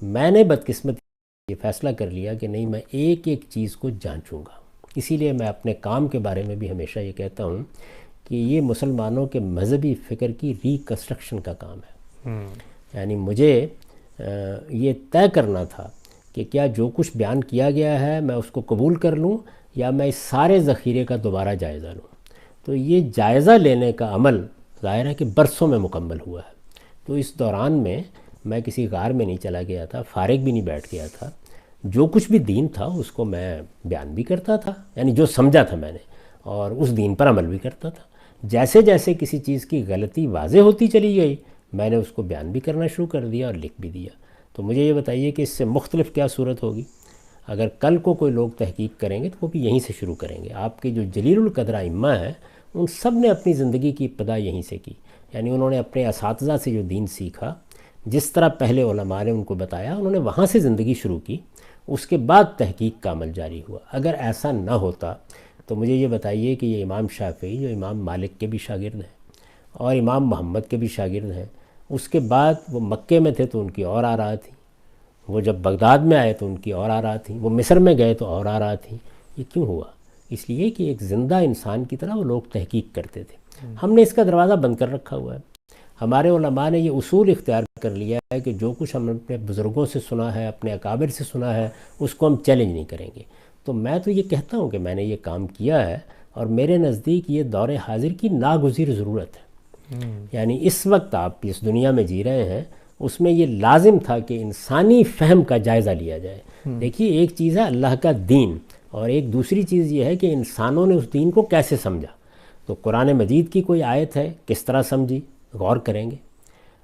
میں نے بدقسمتی یہ فیصلہ کر لیا کہ نہیں، میں ایک ایک چیز کو جانچوں گا۔ اسی لیے میں اپنے کام کے بارے میں بھی ہمیشہ یہ کہتا ہوں کہ یہ مسلمانوں کے مذہبی فکر کی ریکنسٹرکشن کا کام ہے۔ یعنی مجھے یہ طے کرنا تھا کہ کیا جو کچھ بیان کیا گیا ہے میں اس کو قبول کر لوں یا میں اس سارے ذخیرے کا دوبارہ جائزہ لوں۔ تو یہ جائزہ لینے کا عمل ظاہر ہے کہ برسوں میں مکمل ہوا ہے۔ تو اس دوران میں کسی غار میں نہیں چلا گیا تھا، فارغ بھی نہیں بیٹھ گیا تھا۔ جو کچھ بھی دین تھا اس کو میں بیان بھی کرتا تھا، یعنی جو سمجھا تھا میں نے، اور اس دین پر عمل بھی کرتا تھا۔ جیسے جیسے کسی چیز کی غلطی واضح ہوتی چلی گئی میں نے اس کو بیان بھی کرنا شروع کر دیا اور لکھ بھی دیا۔ تو مجھے یہ بتائیے کہ اس سے مختلف کیا صورت ہوگی؟ اگر کل کو کوئی لوگ تحقیق کریں گے تو وہ بھی یہیں سے شروع کریں گے۔ آپ کے جو جلیل القدر ائمہ ہیں ان سب نے اپنی زندگی کی ابتدا یہیں سے کی، یعنی انہوں نے اپنے اساتذہ سے جو دین سیکھا، جس طرح پہلے علماء نے ان کو بتایا، انہوں نے وہاں سے زندگی شروع کی، اس کے بعد تحقیق کا عمل جاری ہوا۔ اگر ایسا نہ ہوتا تو مجھے یہ بتائیے کہ یہ امام شافعی جو امام مالک کے بھی شاگرد ہیں اور امام محمد کے بھی شاگرد ہیں، اس کے بعد وہ مکے میں تھے تو ان کی اور آراء تھیں، وہ جب بغداد میں آئے تو ان کی اور آراء تھیں، وہ مصر میں گئے تو اور آراء تھیں۔ یہ کیوں ہوا؟ اس لیے کہ ایک زندہ انسان کی طرح وہ لوگ تحقیق کرتے تھے۔ ہم نے اس کا دروازہ بند کر رکھا ہوا ہے۔ ہمارے علماء نے یہ اصول اختیار کر لیا ہے کہ جو کچھ ہم اپنے بزرگوں سے سنا ہے، اپنے اکابر سے سنا ہے، اس کو ہم چیلنج نہیں کریں گے۔ تو میں تو یہ کہتا ہوں کہ میں نے یہ کام کیا ہے اور میرے نزدیک یہ دور حاضر کی ناگزیر ضرورت ہے۔ یعنی اس وقت آپ اس دنیا میں جی رہے ہیں، اس میں یہ لازم تھا کہ انسانی فہم کا جائزہ لیا جائے۔ دیکھیے، ایک چیز ہے اللہ کا دین اور ایک دوسری چیز یہ ہے کہ انسانوں نے اس دین کو کیسے سمجھا۔ تو قرآن مجید کی کوئی آیت ہے، کس طرح سمجھی، غور کریں گے۔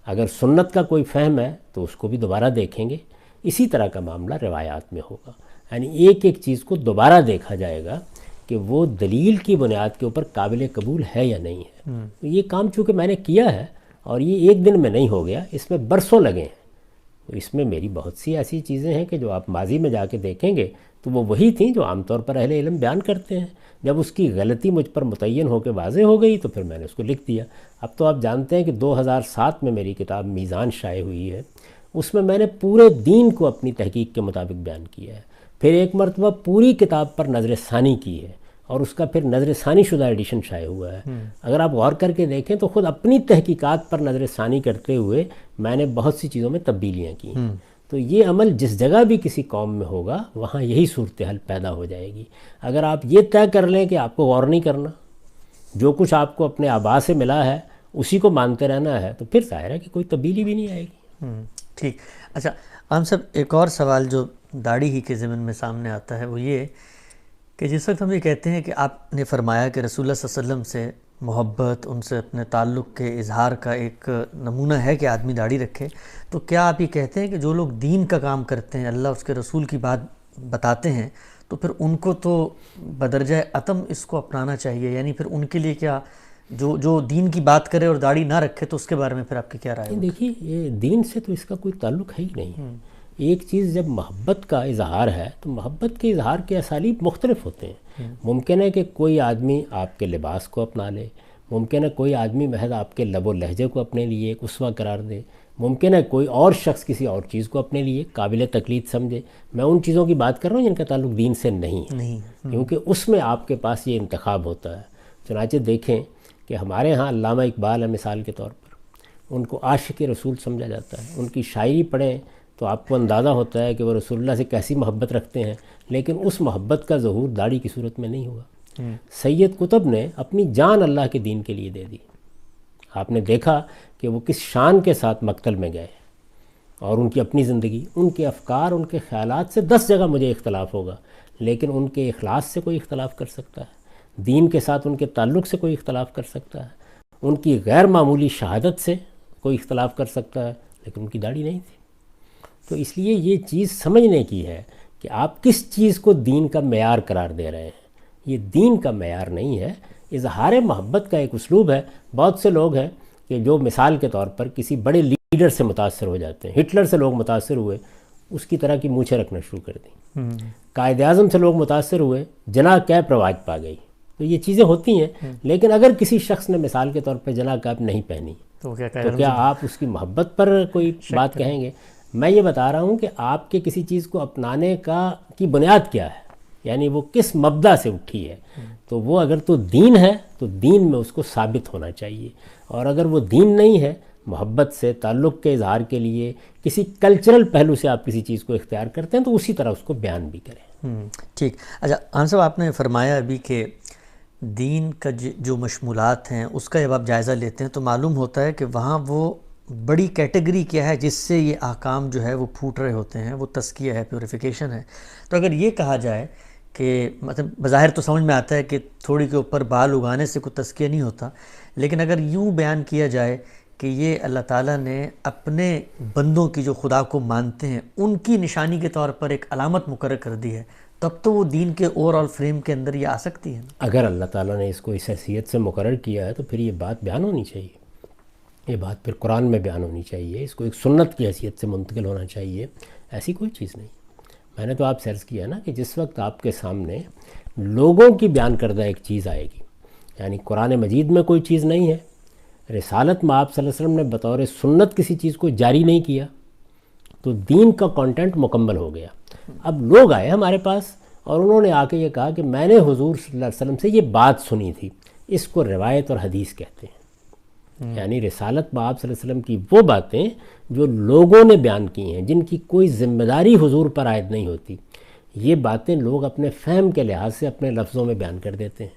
اگر سنت کا کوئی فہم ہے تو اس کو بھی دوبارہ دیکھیں گے۔ اسی طرح کا معاملہ روایات میں ہوگا، یعنی ایک ایک چیز کو دوبارہ دیکھا جائے گا کہ وہ دلیل کی بنیاد کے اوپر قابل قبول ہے یا نہیں ہے۔ تو یہ کام چونکہ میں نے کیا ہے اور یہ ایک دن میں نہیں ہو گیا، اس میں برسوں لگے ہیں۔ اس میں میری بہت سی ایسی چیزیں ہیں کہ جو آپ ماضی میں جا کے دیکھیں گے تو وہ وہی تھیں جو عام طور پر اہل علم بیان کرتے ہیں. جب اس کی غلطی مجھ پر متعین ہو کے واضح ہو گئی تو پھر میں نے اس کو لکھ دیا. اب تو آپ جانتے ہیں کہ 2007 میں میری کتاب میزان شائع ہوئی ہے. اس میں میں نے پورے دین کو اپنی تحقیق کے مطابق بیان کیا ہے. پھر ایک مرتبہ پوری کتاب پر نظر ثانی کی ہے اور اس کا پھر نظر ثانی شدہ ایڈیشن شائع ہوا ہے. اگر آپ غور کر کے دیکھیں تو خود اپنی تحقیقات پر نظر ثانی کرتے ہوئے میں نے بہت سی چیزوں میں تبدیلیاں کی. تو یہ عمل جس جگہ بھی کسی قوم میں ہوگا وہاں یہی صورتحال پیدا ہو جائے گی. اگر آپ یہ طے کر لیں کہ آپ کو غور نہیں کرنا، جو کچھ آپ کو اپنے آبا سے ملا ہے اسی کو مانتے رہنا ہے، تو پھر ظاہر ہے کہ کوئی تبدیلی بھی نہیں آئے گی. ٹھیک. اچھا عام صاحب، ایک اور سوال جو داڑھی ہی کے ضمن میں سامنے آتا ہے وہ یہ کہ جس وقت ہم یہ کہتے ہیں کہ آپ نے فرمایا کہ رسول اللہ صلی اللہ علیہ وسلم سے محبت، ان سے اپنے تعلق کے اظہار کا ایک نمونہ ہے کہ آدمی داڑھی رکھے، تو کیا آپ یہ کہتے ہیں کہ جو لوگ دین کا کام کرتے ہیں، اللہ اس کے رسول کی بات بتاتے ہیں، تو پھر ان کو تو بدرجہ عتم اس کو اپنانا چاہیے؟ یعنی پھر ان کے لیے کیا جو دین کی بات کرے اور داڑھی نہ رکھے تو اس کے بارے میں پھر آپ کی کیا رائے ہے؟ دیکھیے، یہ دین سے تو اس کا کوئی تعلق ہے ہی نہیں. ایک چیز جب محبت کا اظہار ہے تو محبت کے اظہار کے اسالیب مختلف ہوتے ہیں. ممکن ہے کہ کوئی آدمی آپ کے لباس کو اپنا لے، ممکن ہے کوئی آدمی محض آپ کے لب و لہجے کو اپنے لیے ایک اسوہ قرار دے، ممکن ہے کوئی اور شخص کسی اور چیز کو اپنے لیے قابل تقلید سمجھے. میں ان چیزوں کی بات کر رہا ہوں جن کا تعلق دین سے نہیں ہے، کیونکہ اس میں آپ کے پاس یہ انتخاب ہوتا ہے. چنانچہ دیکھیں کہ ہمارے ہاں علامہ اقبال ہے مثال کے طور پر، ان کو عاشق رسول سمجھا جاتا ہے. ان کی شاعری پڑھیں تو آپ کو اندازہ ہوتا ہے کہ وہ رسول اللہ سے کیسی محبت رکھتے ہیں، لیکن اس محبت کا ظہور داڑھی کی صورت میں نہیں ہوا. سید قطب نے اپنی جان اللہ کے دین کے لیے دے دی. آپ نے دیکھا کہ وہ کس شان کے ساتھ مقتل میں گئے، اور ان کی اپنی زندگی، ان کے افکار، ان کے خیالات سے 10 جگہ مجھے اختلاف ہوگا، لیکن ان کے اخلاص سے کوئی اختلاف کر سکتا ہے، دین کے ساتھ ان کے تعلق سے کوئی اختلاف کر سکتا ہے، ان کی غیر معمولی شہادت سے کوئی اختلاف کر سکتا ہے، لیکن ان کی داڑھی نہیں تھی. تو اس لیے یہ چیز سمجھنے کی ہے کہ آپ کس چیز کو دین کا معیار قرار دے رہے ہیں. یہ دین کا معیار نہیں ہے، اظہار محبت کا ایک اسلوب ہے. بہت سے لوگ ہیں کہ جو مثال کے طور پر کسی بڑے لیڈر سے متاثر ہو جاتے ہیں. ہٹلر سے لوگ متاثر ہوئے، اس کی طرح کی مونچھیں رکھنا شروع کر دیں. قائد اعظم سے لوگ متاثر ہوئے، جناح کیپ رواج پا گئی. تو یہ چیزیں ہوتی ہیں، لیکن اگر کسی شخص نے مثال کے طور پر جناح کیپ نہیں پہنی تو کیا آپ اس کی محبت پر کوئی بات کہیں گے؟ میں یہ بتا رہا ہوں کہ آپ کے کسی چیز کو اپنانے کی بنیاد کیا ہے، یعنی وہ کس مبدا سے اٹھی ہے. تو وہ اگر تو دین ہے تو دین میں اس کو ثابت ہونا چاہیے، اور اگر وہ دین نہیں ہے، محبت سے تعلق کے اظہار کے لیے کسی کلچرل پہلو سے آپ کسی چیز کو اختیار کرتے ہیں تو اسی طرح اس کو بیان بھی کریں. ٹھیک. اچھا خان صاحب، آپ نے فرمایا ابھی کہ دین کا جو مشمولات ہیں اس کا جب آپ جائزہ لیتے ہیں تو معلوم ہوتا ہے کہ وہاں وہ بڑی کیٹیگری کیا ہے جس سے یہ احکام جو ہے وہ پھوٹ رہے ہوتے ہیں، وہ تزکیہ ہے، پیوریفیکیشن ہے. تو اگر یہ کہا جائے کہ مطلب بظاہر تو سمجھ میں آتا ہے کہ تھوڑی کے اوپر بال اگانے سے کوئی تزکیہ نہیں ہوتا، لیکن اگر یوں بیان کیا جائے کہ یہ اللہ تعالیٰ نے اپنے بندوں کی جو خدا کو مانتے ہیں ان کی نشانی کے طور پر ایک علامت مقرر کر دی ہے، تب تو وہ دین کے اوور آل فریم کے اندر یہ آ سکتی ہے. اگر اللہ تعالیٰ نے اس کو اس حیثیت سے مقرر کیا ہے تو پھر یہ بات بیان ہونی چاہیے، یہ بات پھر قرآن میں بیان ہونی چاہیے، اس کو ایک سنت کی حیثیت سے منتقل ہونا چاہیے. ایسی کوئی چیز نہیں. میں نے تو آپ سے عرض کیا نا کہ جس وقت آپ کے سامنے لوگوں کی بیان کردہ ایک چیز آئے گی، یعنی قرآن مجید میں کوئی چیز نہیں ہے، رسالت میں آپ صلی اللہ علیہ وسلم نے بطور سنت کسی چیز کو جاری نہیں کیا، تو دین کا کانٹینٹ مکمل ہو گیا. اب لوگ آئے ہمارے پاس اور انہوں نے آ کے یہ کہا کہ میں نے حضور صلی اللہ علیہ وسلم سے یہ بات سنی تھی، اس کو روایت اور حدیث کہتے ہیں. یعنی رسالت میں آپ صلی اللہ علیہ وسلم کی وہ باتیں جو لوگوں نے بیان کی ہیں، جن کی کوئی ذمہ داری حضور پر عائد نہیں ہوتی، یہ باتیں لوگ اپنے فہم کے لحاظ سے اپنے لفظوں میں بیان کر دیتے ہیں.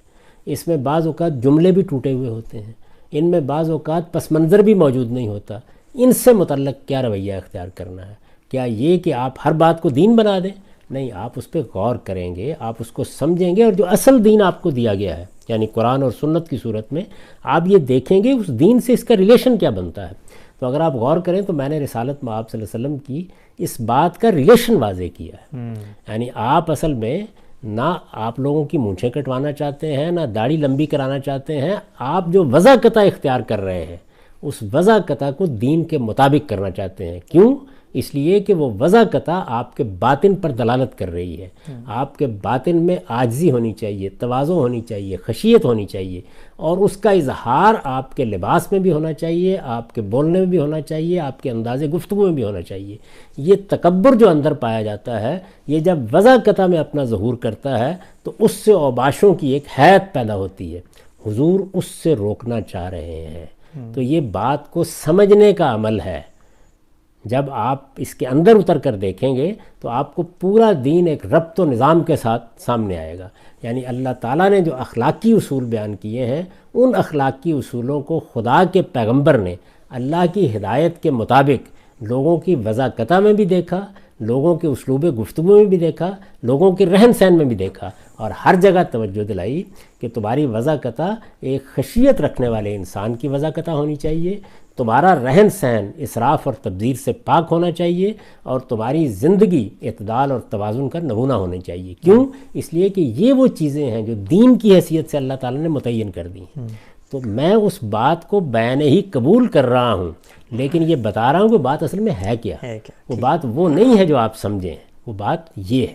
اس میں بعض اوقات جملے بھی ٹوٹے ہوئے ہوتے ہیں، ان میں بعض اوقات پس منظر بھی موجود نہیں ہوتا. ان سے متعلق کیا رویہ اختیار کرنا ہے؟ کیا یہ کہ آپ ہر بات کو دین بنا دیں؟ نہیں، آپ اس پہ غور کریں گے، آپ اس کو سمجھیں گے، اور جو اصل دین آپ کو دیا گیا ہے یعنی قرآن اور سنت کی صورت میں آپ یہ دیکھیں گے اس دین سے اس کا ریلیشن کیا بنتا ہے. تو اگر آپ غور کریں تو میں نے رسالت میں آپ صلی اللہ علیہ وسلم کی اس بات کا ریلیشن واضح کیا ہے. یعنی آپ اصل میں نہ آپ لوگوں کی مونچھیں کٹوانا چاہتے ہیں، نہ داڑھی لمبی کرانا چاہتے ہیں، آپ جو وضع قطع اختیار کر رہے ہیں اس وضع قطع کو دین کے مطابق کرنا چاہتے ہیں. کیوں اس لیے کہ وہ وضع قطع آپ کے باطن پر دلالت کر رہی ہے. آپ کے باطن میں عاجزی ہونی چاہیے، تواضع ہونی چاہیے، خشیت ہونی چاہیے، اور اس کا اظہار آپ کے لباس میں بھی ہونا چاہیے، آپ کے بولنے میں بھی ہونا چاہیے، آپ کے انداز گفتگو میں بھی ہونا چاہیے. یہ تکبر جو اندر پایا جاتا ہے، یہ جب وضع قطع میں اپنا ظہور کرتا ہے تو اس سے اوباشوں کی ایک حیت پیدا ہوتی ہے. حضور اس سے روکنا چاہ رہے ہیں. تو یہ بات کو سمجھنے کا عمل ہے. جب آپ اس کے اندر اتر کر دیکھیں گے تو آپ کو پورا دین ایک ربط و نظام کے ساتھ سامنے آئے گا. یعنی اللہ تعالیٰ نے جو اخلاقی اصول بیان کیے ہیں، ان اخلاقی اصولوں کو خدا کے پیغمبر نے اللہ کی ہدایت کے مطابق لوگوں کی وضع قطع میں بھی دیکھا، لوگوں کے اسلوب گفتگو میں بھی دیکھا، لوگوں کے رہن سہن میں بھی دیکھا، اور ہر جگہ توجہ دلائی کہ تمہاری وضع قطع ایک خشیت رکھنے والے انسان کی وضع قطع ہونی چاہیے، تمہارا رہن سہن اسراف اور تبذیر سے پاک ہونا چاہیے، اور تمہاری زندگی اعتدال اور توازن کا نمونہ ہونا چاہیے. کیوں؟ اس لیے کہ یہ وہ چیزیں ہیں جو دین کی حیثیت سے اللہ تعالیٰ نے متعین کر دی ہیں. تو میں اس بات کو بیان ہی قبول کر رہا ہوں، لیکن یہ بتا رہا ہوں کہ بات اصل میں ہے کیا. وہ بات وہ نہیں ہے جو آپ سمجھیں، وہ بات یہ ہے.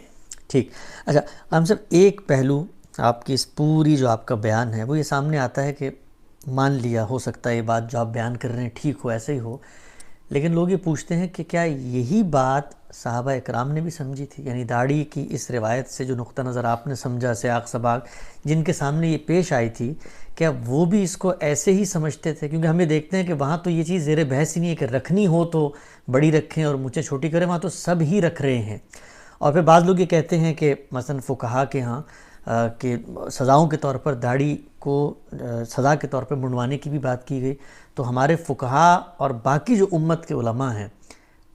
ٹھیک. اچھا ہم سب ایک پہلو آپ کی اس پوری جو آپ کا بیان ہے وہ یہ سامنے آتا ہے کہ مان لیا ہو سکتا ہے یہ بات جو آپ بیان کر رہے ہیں ٹھیک ہو، ایسے ہی ہو، لیکن لوگ یہ پوچھتے ہیں کہ کیا یہی بات صحابہ اکرام نے بھی سمجھی تھی؟ یعنی داڑھی کی اس روایت سے جو نقطہ نظر آپ نے سمجھا، سیاق سباق جن کے سامنے یہ پیش آئی تھی، کیا وہ بھی اس کو ایسے ہی سمجھتے تھے؟ کیونکہ ہمیں دیکھتے ہیں کہ وہاں تو یہ چیز زیر بحث ہی نہیں ہے کہ رکھنی ہو تو بڑی رکھیں اور مجھے چھوٹی کریں، وہاں تو سب ہی رکھ رہے ہیں. اور پھر بعض لوگ یہ کہتے ہیں کہ مثلا فقہا کے ہاں کہ سزاؤں کے طور پر داڑھی کو سزا کے طور پر منڈوانے کی بھی بات کی گئی. تو ہمارے فقہا اور باقی جو امت کے علماء ہیں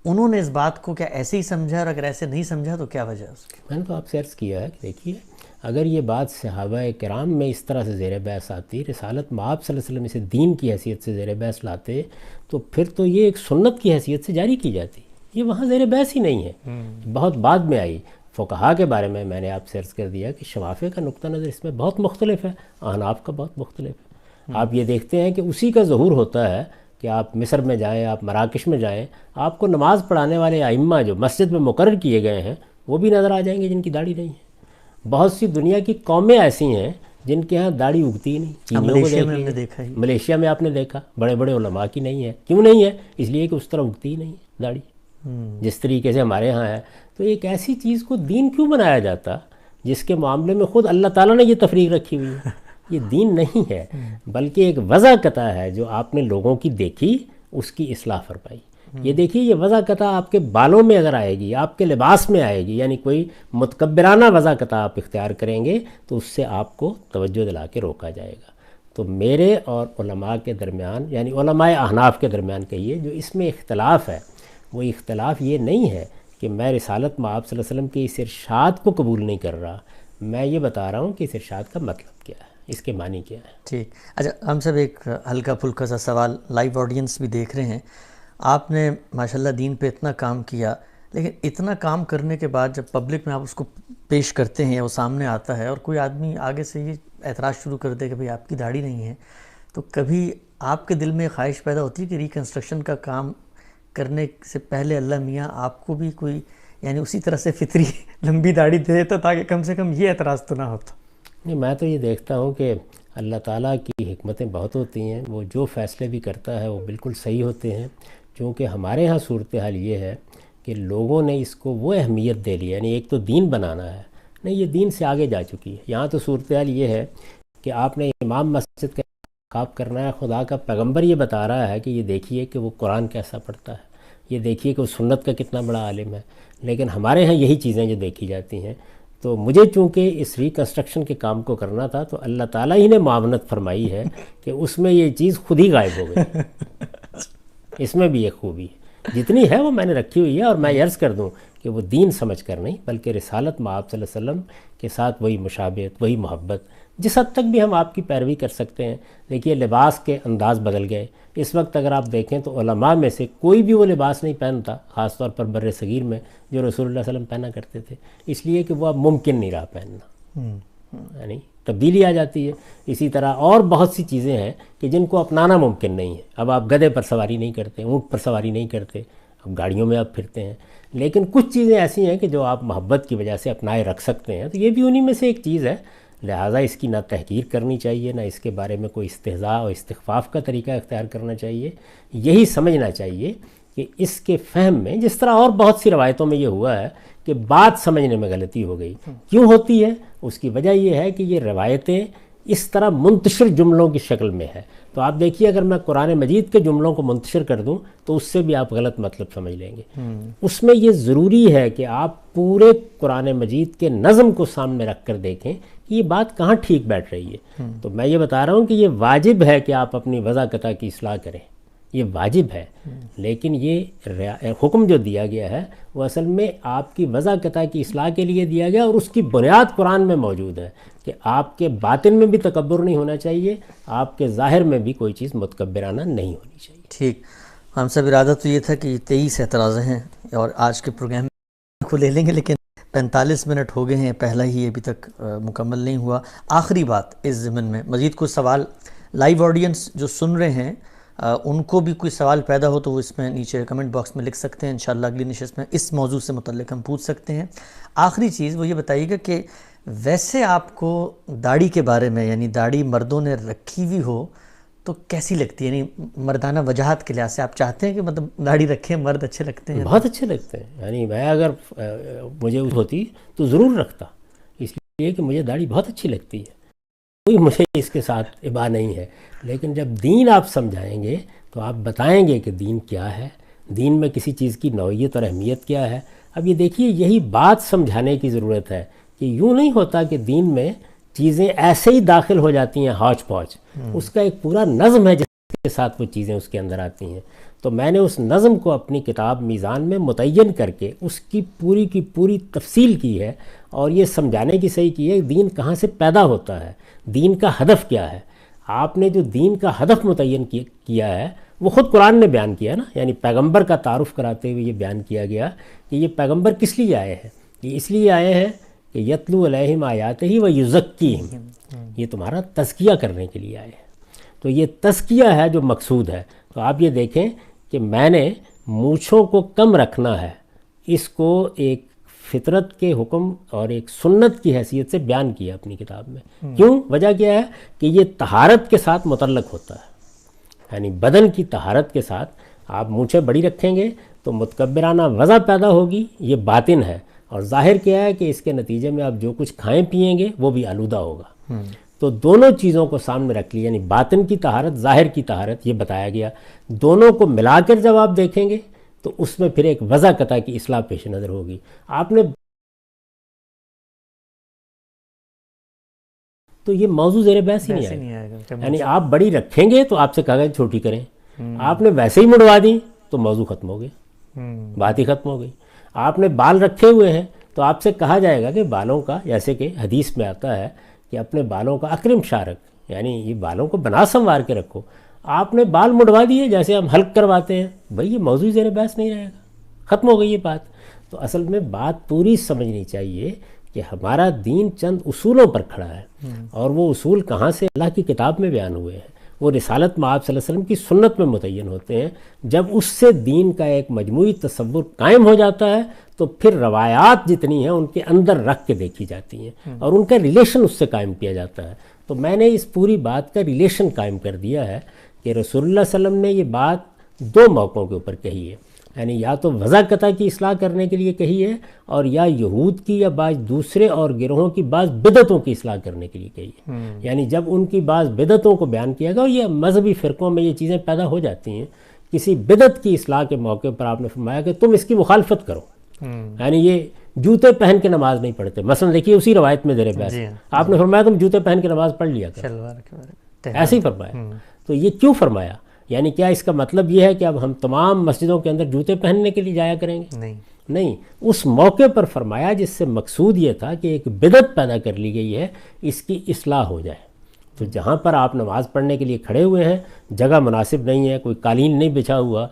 انہوں نے اس بات کو کیا ایسے ہی سمجھا، اور اگر ایسے نہیں سمجھا تو کیا وجہ ہے اس کی؟ میں نے تو آپ سے عرض کیا ہے کہ دیکھیے، اگر یہ بات صحابہ کرام میں اس طرح سے زیر بحث آتی، رسالت مآب صلی اللہ علیہ وسلم اسے دین کی حیثیت سے زیر بحث لاتے، تو پھر تو یہ ایک سنت کی حیثیت سے جاری کی جاتی. یہ وہاں زیر بحث ہی نہیں ہے، بہت بعد میں آئی. فقہا کے بارے میں نے آپ سے عرض کر دیا کہ شوافع کا نقطہ نظر اس میں بہت مختلف ہے، احناف کا بہت مختلف ہے. آپ یہ دیکھتے ہیں کہ اسی کا ظہور ہوتا ہے کہ آپ مصر میں جائیں، آپ مراکش میں جائیں، آپ کو نماز پڑھانے والے ائمہ جو مسجد میں مقرر کیے گئے ہیں وہ بھی نظر آ جائیں گے جن کی داڑھی نہیں ہے. بہت سی دنیا کی قومیں ایسی ہیں جن کے ہاں داڑھی اگتی ہی نہیں. ملیشیا میں ہم نے دیکھا ہی، ملیشیا میں آپ نے دیکھا بڑے بڑے علماء کی نہیں ہے. کیوں نہیں ہے؟ اس لیے کہ اس طرح اگتی ہی نہیں ہے داڑھی جس طریقے سے ہمارے ہاں ہے. تو ایک ایسی چیز کو دین کیوں بنایا جاتا جس کے معاملے میں خود اللہ تعالیٰ نے یہ تفریق رکھی ہوئی ہے؟ یہ دین نہیں ہے، بلکہ ایک وضع قطع ہے جو آپ نے لوگوں کی دیکھی، اس کی اصلاح فرمائی. یہ دیکھیے، یہ وضع قطع آپ کے بالوں میں اگر آئے گی، آپ کے لباس میں آئے گی، یعنی کوئی متکبرانہ وضع قطع آپ اختیار کریں گے تو اس سے آپ کو توجہ دلا کے روکا جائے گا. تو میرے اور علماء کے درمیان، یعنی علماء احناف کے درمیان کہیے، جو اس میں اختلاف ہے، وہ اختلاف یہ نہیں ہے کہ میں رسالت مآب صلی اللہ علیہ وسلم کے اس ارشاد کو قبول نہیں کر رہا. میں یہ بتا رہا ہوں کہ اس ارشاد کا مطلب کیا ہے، اس کے معنی کیا ہے. ٹھیک. اچھا ہم سب ایک ہلکا پھلکا سا سوال، لائیو آڈینس بھی دیکھ رہے ہیں. آپ نے ماشاءاللہ دین پہ اتنا کام کیا، لیکن اتنا کام کرنے کے بعد جب پبلک میں آپ اس کو پیش کرتے ہیں، وہ سامنے آتا ہے، اور کوئی آدمی آگے سے یہ اعتراض شروع کر دے کہ بھئی آپ کی داڑھی نہیں ہے، تو کبھی آپ کے دل میں خواہش پیدا ہوتی ہے کہ ریکنسٹرکشن کا کام کرنے سے پہلے اللہ میاں آپ کو بھی کوئی یعنی اسی طرح سے فطری لمبی داڑھی دے دیتا تاکہ کم سے کم یہ اعتراض تو نہ ہوتا؟ نہیں، میں تو یہ دیکھتا ہوں کہ اللہ تعالیٰ کی حکمتیں بہت ہوتی ہیں. وہ جو فیصلے بھی کرتا ہے وہ بالکل صحیح ہوتے ہیں. چونکہ ہمارے ہاں صورتحال یہ ہے کہ لوگوں نے اس کو وہ اہمیت دے لی، یعنی ایک تو دین بنانا ہے، نہیں یہ دین سے آگے جا چکی ہے. یہاں تو صورتحال یہ ہے کہ آپ نے امام مسجد کا انتخاب کرنا ہے، خدا کا پیغمبر یہ بتا رہا ہے کہ یہ دیکھیے کہ وہ قرآن کیسا پڑھتا ہے، یہ دیکھیے کہ وہ سنت کا کتنا بڑا عالم ہے. لیکن ہمارے ہاں یہی چیزیں جو دیکھی جاتی ہیں. تو مجھے چونکہ اس ریکنسٹرکشن کے کام کو کرنا تھا تو اللہ تعالیٰ ہی نے معاونت فرمائی ہے کہ اس میں یہ چیز خود ہی غائب ہو گئی. اس میں بھی ایک خوبی ہے، جتنی ہے وہ میں نے رکھی ہوئی ہے. اور میں عرض کر دوں کہ وہ دین سمجھ کر نہیں، بلکہ رسالت مآب صلی اللہ علیہ وسلم کے ساتھ وہی مشابہت، وہی محبت، جس حد تک بھی ہم آپ کی پیروی کر سکتے ہیں. دیکھیے لباس کے انداز بدل گئے. اس وقت اگر آپ دیکھیں تو علماء میں سے کوئی بھی وہ لباس نہیں پہنتا، خاص طور پر بر صغیر میں، جو رسول اللہ صلی اللہ علیہ وسلم پہنا کرتے تھے، اس لیے کہ وہ اب ممکن نہیں رہا پہننا. یعنی تبدیلی آ جاتی ہے. اسی طرح اور بہت سی چیزیں ہیں کہ جن کو اپنانا ممکن نہیں ہے. اب آپ گدھے پر سواری نہیں کرتے، اونٹ پر سواری نہیں کرتے، اب گاڑیوں میں آپ پھرتے ہیں، لیکن کچھ چیزیں ایسی ہیں کہ جو آپ محبت کی وجہ سے اپنائے رکھ سکتے ہیں، تو یہ بھی انہی میں سے ایک چیز ہے، لہٰذا اس کی نہ تحقیر کرنی چاہیے، نہ اس کے بارے میں کوئی استہزاء اور استخفاف کا طریقہ اختیار کرنا چاہیے۔ یہی سمجھنا چاہیے کہ اس کے فہم میں، جس طرح اور بہت سی روایتوں میں یہ ہوا ہے کہ بات سمجھنے میں غلطی ہو گئی، کیوں ہوتی ہے؟ اس کی وجہ یہ ہے کہ یہ روایتیں اس طرح منتشر جملوں کی شکل میں ہے۔ تو آپ دیکھیے، اگر میں قرآن مجید کے جملوں کو منتشر کر دوں تو اس سے بھی آپ غلط مطلب سمجھ لیں گے۔ اس میں یہ ضروری ہے کہ آپ پورے قرآن مجید کے نظم کو سامنے رکھ کر دیکھیں کہ یہ بات کہاں ٹھیک بیٹھ رہی ہے۔ تو میں یہ بتا رہا ہوں کہ یہ واجب ہے کہ آپ اپنی وضاقتہ کی اصلاح کریں، یہ واجب ہے، لیکن یہ حکم جو دیا گیا ہے وہ اصل میں آپ کی وضاقتہ کی اصلاح کے لیے دیا گیا، اور اس کی بنیاد قرآن میں موجود ہے کہ آپ کے باطن میں بھی تکبر نہیں ہونا چاہیے، آپ کے ظاہر میں بھی کوئی چیز متکبرانہ نہیں ہونی چاہیے۔ ٹھیک، ہم سب ارادہ تو یہ تھا کہ 23 اعتراض ہیں اور آج کے پروگرام کو لے لیں گے، لیکن 45 منٹ ہو گئے ہیں، پہلا ہی ابھی تک مکمل نہیں ہوا۔ آخری بات اس ضمن میں، مزید کوئی سوال لائیو آڈینس جو سن رہے ہیں ان کو بھی کوئی سوال پیدا ہو تو وہ اس میں نیچے کمنٹ باکس میں لکھ سکتے ہیں، انشاءاللہ اگلی نشست میں اس موضوع سے متعلق ہم پوچھ سکتے ہیں۔ آخری چیز وہ یہ بتائیے گا کہ ویسے آپ کو داڑھی کے بارے میں، یعنی داڑھی مردوں نے رکھی ہوئی ہو تو کیسی لگتی ہے؟ یعنی مردانہ وجاہت کے لحاظ سے آپ چاہتے ہیں کہ مطلب داڑھی رکھیں، مرد اچھے لگتے ہیں؟ بہت اچھے لگتے ہیں، یعنی میں اگر مجھے ہوتی تو ضرور رکھتا، اس لیے کہ مجھے داڑھی بہت اچھی لگتی ہے، کوئی مجھے اس کے ساتھ ابا نہیں ہے۔ لیکن جب دین آپ سمجھائیں گے تو آپ بتائیں گے کہ دین کیا ہے، دین میں کسی چیز کی نوعیت اور اہمیت کیا ہے۔ اب یہ دیکھیے، یہی بات سمجھانے کی ضرورت ہے کہ یوں نہیں ہوتا کہ دین میں چیزیں ایسے ہی داخل ہو جاتی ہیں ہاچ پاچ، اس کا ایک پورا نظم ہے جس کے ساتھ وہ چیزیں اس کے اندر آتی ہیں۔ تو میں نے اس نظم کو اپنی کتاب میزان میں متعین کر کے اس کی پوری تفصیل کی ہے، اور یہ سمجھانے کی صحیح کی ہے دین کہاں سے پیدا ہوتا ہے، دین کا ہدف کیا ہے۔ آپ نے جو دین کا ہدف متعین کیا ہے وہ خود قرآن نے بیان کیا نا، یعنی پیغمبر کا تعارف کراتے ہوئے یہ بیان کیا گیا کہ یہ پیغمبر کس لیے آئے ہیں؟ یہ اس لیے آئے ہیں کہ یتلو علیہم آیاتہ و یزکیہم، یہ تمہارا تزکیہ کرنے کے لیے آئے ہیں۔ تو یہ تزکیہ ہے جو مقصود ہے۔ تو آپ یہ دیکھیں کہ میں نے مونچھوں کو کم رکھنا ہے، اس کو ایک فطرت کے حکم اور ایک سنت کی حیثیت سے بیان کیا اپنی کتاب میں۔ کیوں؟ وجہ کیا ہے کہ یہ طہارت کے ساتھ متعلق ہوتا ہے، یعنی بدن کی طہارت کے ساتھ آپ مونچھیں بڑی رکھیں گے تو متکبرانہ وضع پیدا ہوگی، یہ باطن ہے، اور ظاہر کیا ہے کہ اس کے نتیجے میں آپ جو کچھ کھائیں پئیں گے وہ بھی آلودہ ہوگا۔ تو دونوں چیزوں کو سامنے رکھ لی، یعنی باطن کی طہارت، ظاہر کی طہارت، یہ بتایا گیا۔ دونوں کو ملا کر جب آپ دیکھیں گے تو اس میں پھر ایک وضاقتہ کی اصلاح پیش نظر ہوگی۔ آپ نے تو یہ موضوع زیر بحث ہی نہیں آئے گا، یعنی آپ بڑی رکھیں گے تو آپ سے کہا گیا چھوٹی کریں، آپ نے ویسے ہی مڑوا دی تو موضوع ختم ہو گیا، بات ہی ختم ہو گئی۔ آپ نے بال رکھے ہوئے ہیں تو آپ سے کہا جائے گا کہ بالوں کا، جیسے کہ حدیث میں آتا ہے کہ اپنے بالوں کا اکرم شارک، یعنی یہ بالوں کو بنا سنوار کے رکھو۔ آپ نے بال مڑوا دیے جیسے ہم حلق کرواتے ہیں، بھئی یہ موضوع زیر بحث نہیں رہے گا، ختم ہو گئی یہ بات۔ تو اصل میں بات پوری سمجھنی چاہیے کہ ہمارا دین چند اصولوں پر کھڑا ہے، اور وہ اصول کہاں سے؟ اللہ کی کتاب میں بیان ہوئے ہیں، وہ رسالت میں آپ صلی اللہ علیہ وسلم کی سنت میں متعین ہوتے ہیں۔ جب اس سے دین کا ایک مجموعی تصور قائم ہو جاتا ہے تو پھر روایات جتنی ہیں ان کے اندر رکھ کے دیکھی جاتی ہیں، اور ان کا ریلیشن اس سے قائم کیا جاتا ہے۔ تو میں نے اس پوری بات کا ریلیشن قائم کر دیا ہے کہ رسول اللہ صلی اللہ علیہ وسلم نے یہ بات دو موقعوں کے اوپر کہی ہے، یعنی یا تو وضاقتہ کی اصلاح کرنے کے لیے کہی ہے، اور یا یہود کی یا بعض دوسرے اور گروہوں کی بعض بدعتوں کی اصلاح کرنے کے لیے کہی ہے۔ یعنی جب ان کی بعض بدعتوں کو بیان کیا گیا، اور یہ مذہبی فرقوں میں یہ چیزیں پیدا ہو جاتی ہیں، کسی بدعت کی اصلاح کے موقع پر آپ نے فرمایا کہ تم اس کی مخالفت کرو، یعنی یہ جوتے پہن کے نماز نہیں پڑھتے، مثلا دیکھیے اسی روایت میں زیر بحث آپ نے فرمایا تم جوتے پہن کے نماز پڑھ لیا کرو، ایسے ہی فرمایا۔ تو یہ کیوں فرمایا؟ یعنی کیا اس کا مطلب یہ ہے کہ اب ہم تمام مسجدوں کے اندر جوتے پہننے کے لیے جایا کریں گے؟ نہیں، اس موقع پر فرمایا جس سے مقصود یہ تھا کہ ایک بدعت پیدا کر لی گئی ہے، اس کی اصلاح ہو جائے۔ تو جہاں پر آپ نماز پڑھنے کے لیے کھڑے ہوئے ہیں، جگہ مناسب نہیں ہے، کوئی قالین نہیں بچھا ہوا،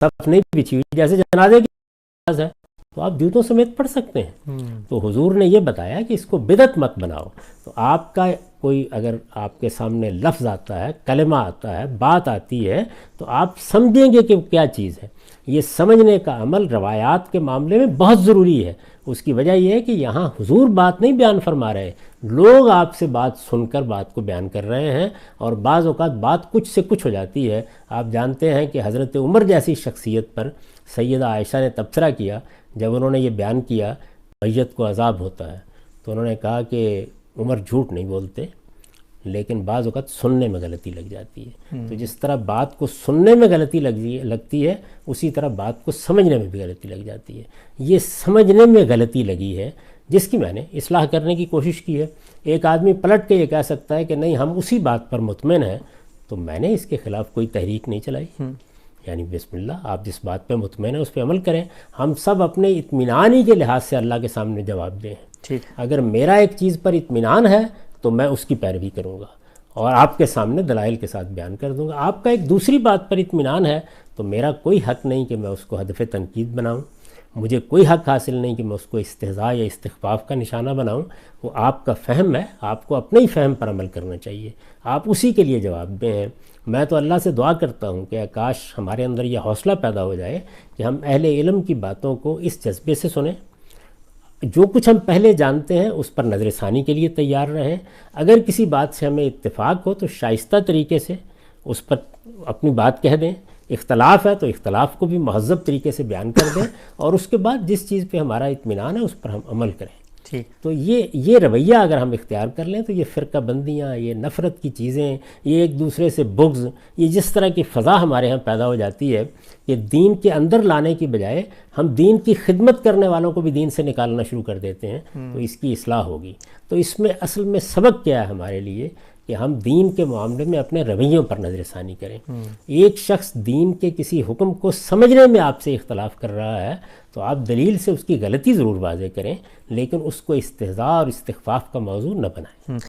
صف نہیں بچھی ہوئی، جیسے جنازے کی نماز ہے، تو آپ جوتوں سمیت پڑھ سکتے ہیں۔ تو حضور نے یہ بتایا کہ اس کو بدعت مت بناؤ۔ تو آپ کا کوئی اگر آپ کے سامنے لفظ آتا ہے، کلمہ آتا ہے، بات آتی ہے، تو آپ سمجھیں گے کہ کیا چیز ہے۔ یہ سمجھنے کا عمل روایات کے معاملے میں بہت ضروری ہے۔ اس کی وجہ یہ ہے کہ یہاں حضور بات نہیں بیان فرما رہے، لوگ آپ سے بات سن کر بات کو بیان کر رہے ہیں، اور بعض اوقات بات کچھ سے کچھ ہو جاتی ہے۔ آپ جانتے ہیں کہ حضرت عمر جیسی شخصیت پر سیدہ عائشہ نے تبصرہ کیا جب انہوں نے یہ بیان کیا میت کو عذاب ہوتا ہے، تو انہوں نے کہا کہ عمر جھوٹ نہیں بولتے، لیکن بعض اوقات سننے میں غلطی لگ جاتی ہے۔ تو جس طرح بات کو سننے میں غلطی لگتی ہے، اسی طرح بات کو سمجھنے میں بھی غلطی لگ جاتی ہے۔ یہ سمجھنے میں غلطی لگی ہے جس کی میں نے اصلاح کرنے کی کوشش کی ہے۔ ایک آدمی پلٹ کے یہ کہہ سکتا ہے کہ نہیں ہم اسی بات پر مطمئن ہیں، تو میں نے اس کے خلاف کوئی تحریک نہیں چلائی۔ یعنی بسم اللہ، آپ جس بات پہ مطمئن ہیں اس پہ عمل کریں۔ ہم سب اپنے اطمینانی کے لحاظ سے اللہ کے سامنے جواب دیں۔ ٹھیک، اگر میرا ایک چیز پر اطمینان ہے تو میں اس کی پیروی کروں گا اور آپ کے سامنے دلائل کے ساتھ بیان کر دوں گا۔ آپ کا ایک دوسری بات پر اطمینان ہے تو میرا کوئی حق نہیں کہ میں اس کو ہدف تنقید بناؤں، مجھے کوئی حق حاصل نہیں کہ میں اس کو استہزاء یا استخفاف کا نشانہ بناؤں۔ وہ آپ کا فہم ہے، آپ کو اپنے ہی فہم پر عمل کرنا چاہیے، آپ اسی کے لیے جواب دیں۔ میں تو اللہ سے دعا کرتا ہوں کہ کاش ہمارے اندر یہ حوصلہ پیدا ہو جائے کہ ہم اہل علم کی باتوں کو اس جذبے سے سنیں، جو کچھ ہم پہلے جانتے ہیں اس پر نظر ثانی کے لیے تیار رہیں۔ اگر کسی بات سے ہمیں اتفاق ہو تو شائستہ طریقے سے اس پر اپنی بات کہہ دیں، اختلاف ہے تو اختلاف کو بھی مہذب طریقے سے بیان کر دیں، اور اس کے بعد جس چیز پہ ہمارا اطمینان ہے اس پر ہم عمل کریں۔ ٹھیک، تو یہ رویہ اگر ہم اختیار کر لیں تو یہ فرقہ بندیاں، یہ نفرت کی چیزیں، یہ ایک دوسرے سے بغض، یہ جس طرح کی فضا ہمارے ہاں پیدا ہو جاتی ہے کہ دین کے اندر لانے کی بجائے ہم دین کی خدمت کرنے والوں کو بھی دین سے نکالنا شروع کر دیتے ہیں، تو اس کی اصلاح ہوگی۔ تو اس میں اصل میں سبق کیا ہے ہمارے لیے کہ ہم دین کے معاملے میں اپنے رویوں پر نظر ثانی کریں۔ ایک شخص دین کے کسی حکم کو سمجھنے میں آپ سے اختلاف کر رہا ہے تو آپ دلیل سے اس کی غلطی ضرور واضح کریں، لیکن اس کو استہزاء اور استخفاف کا موضوع نہ بنائیں۔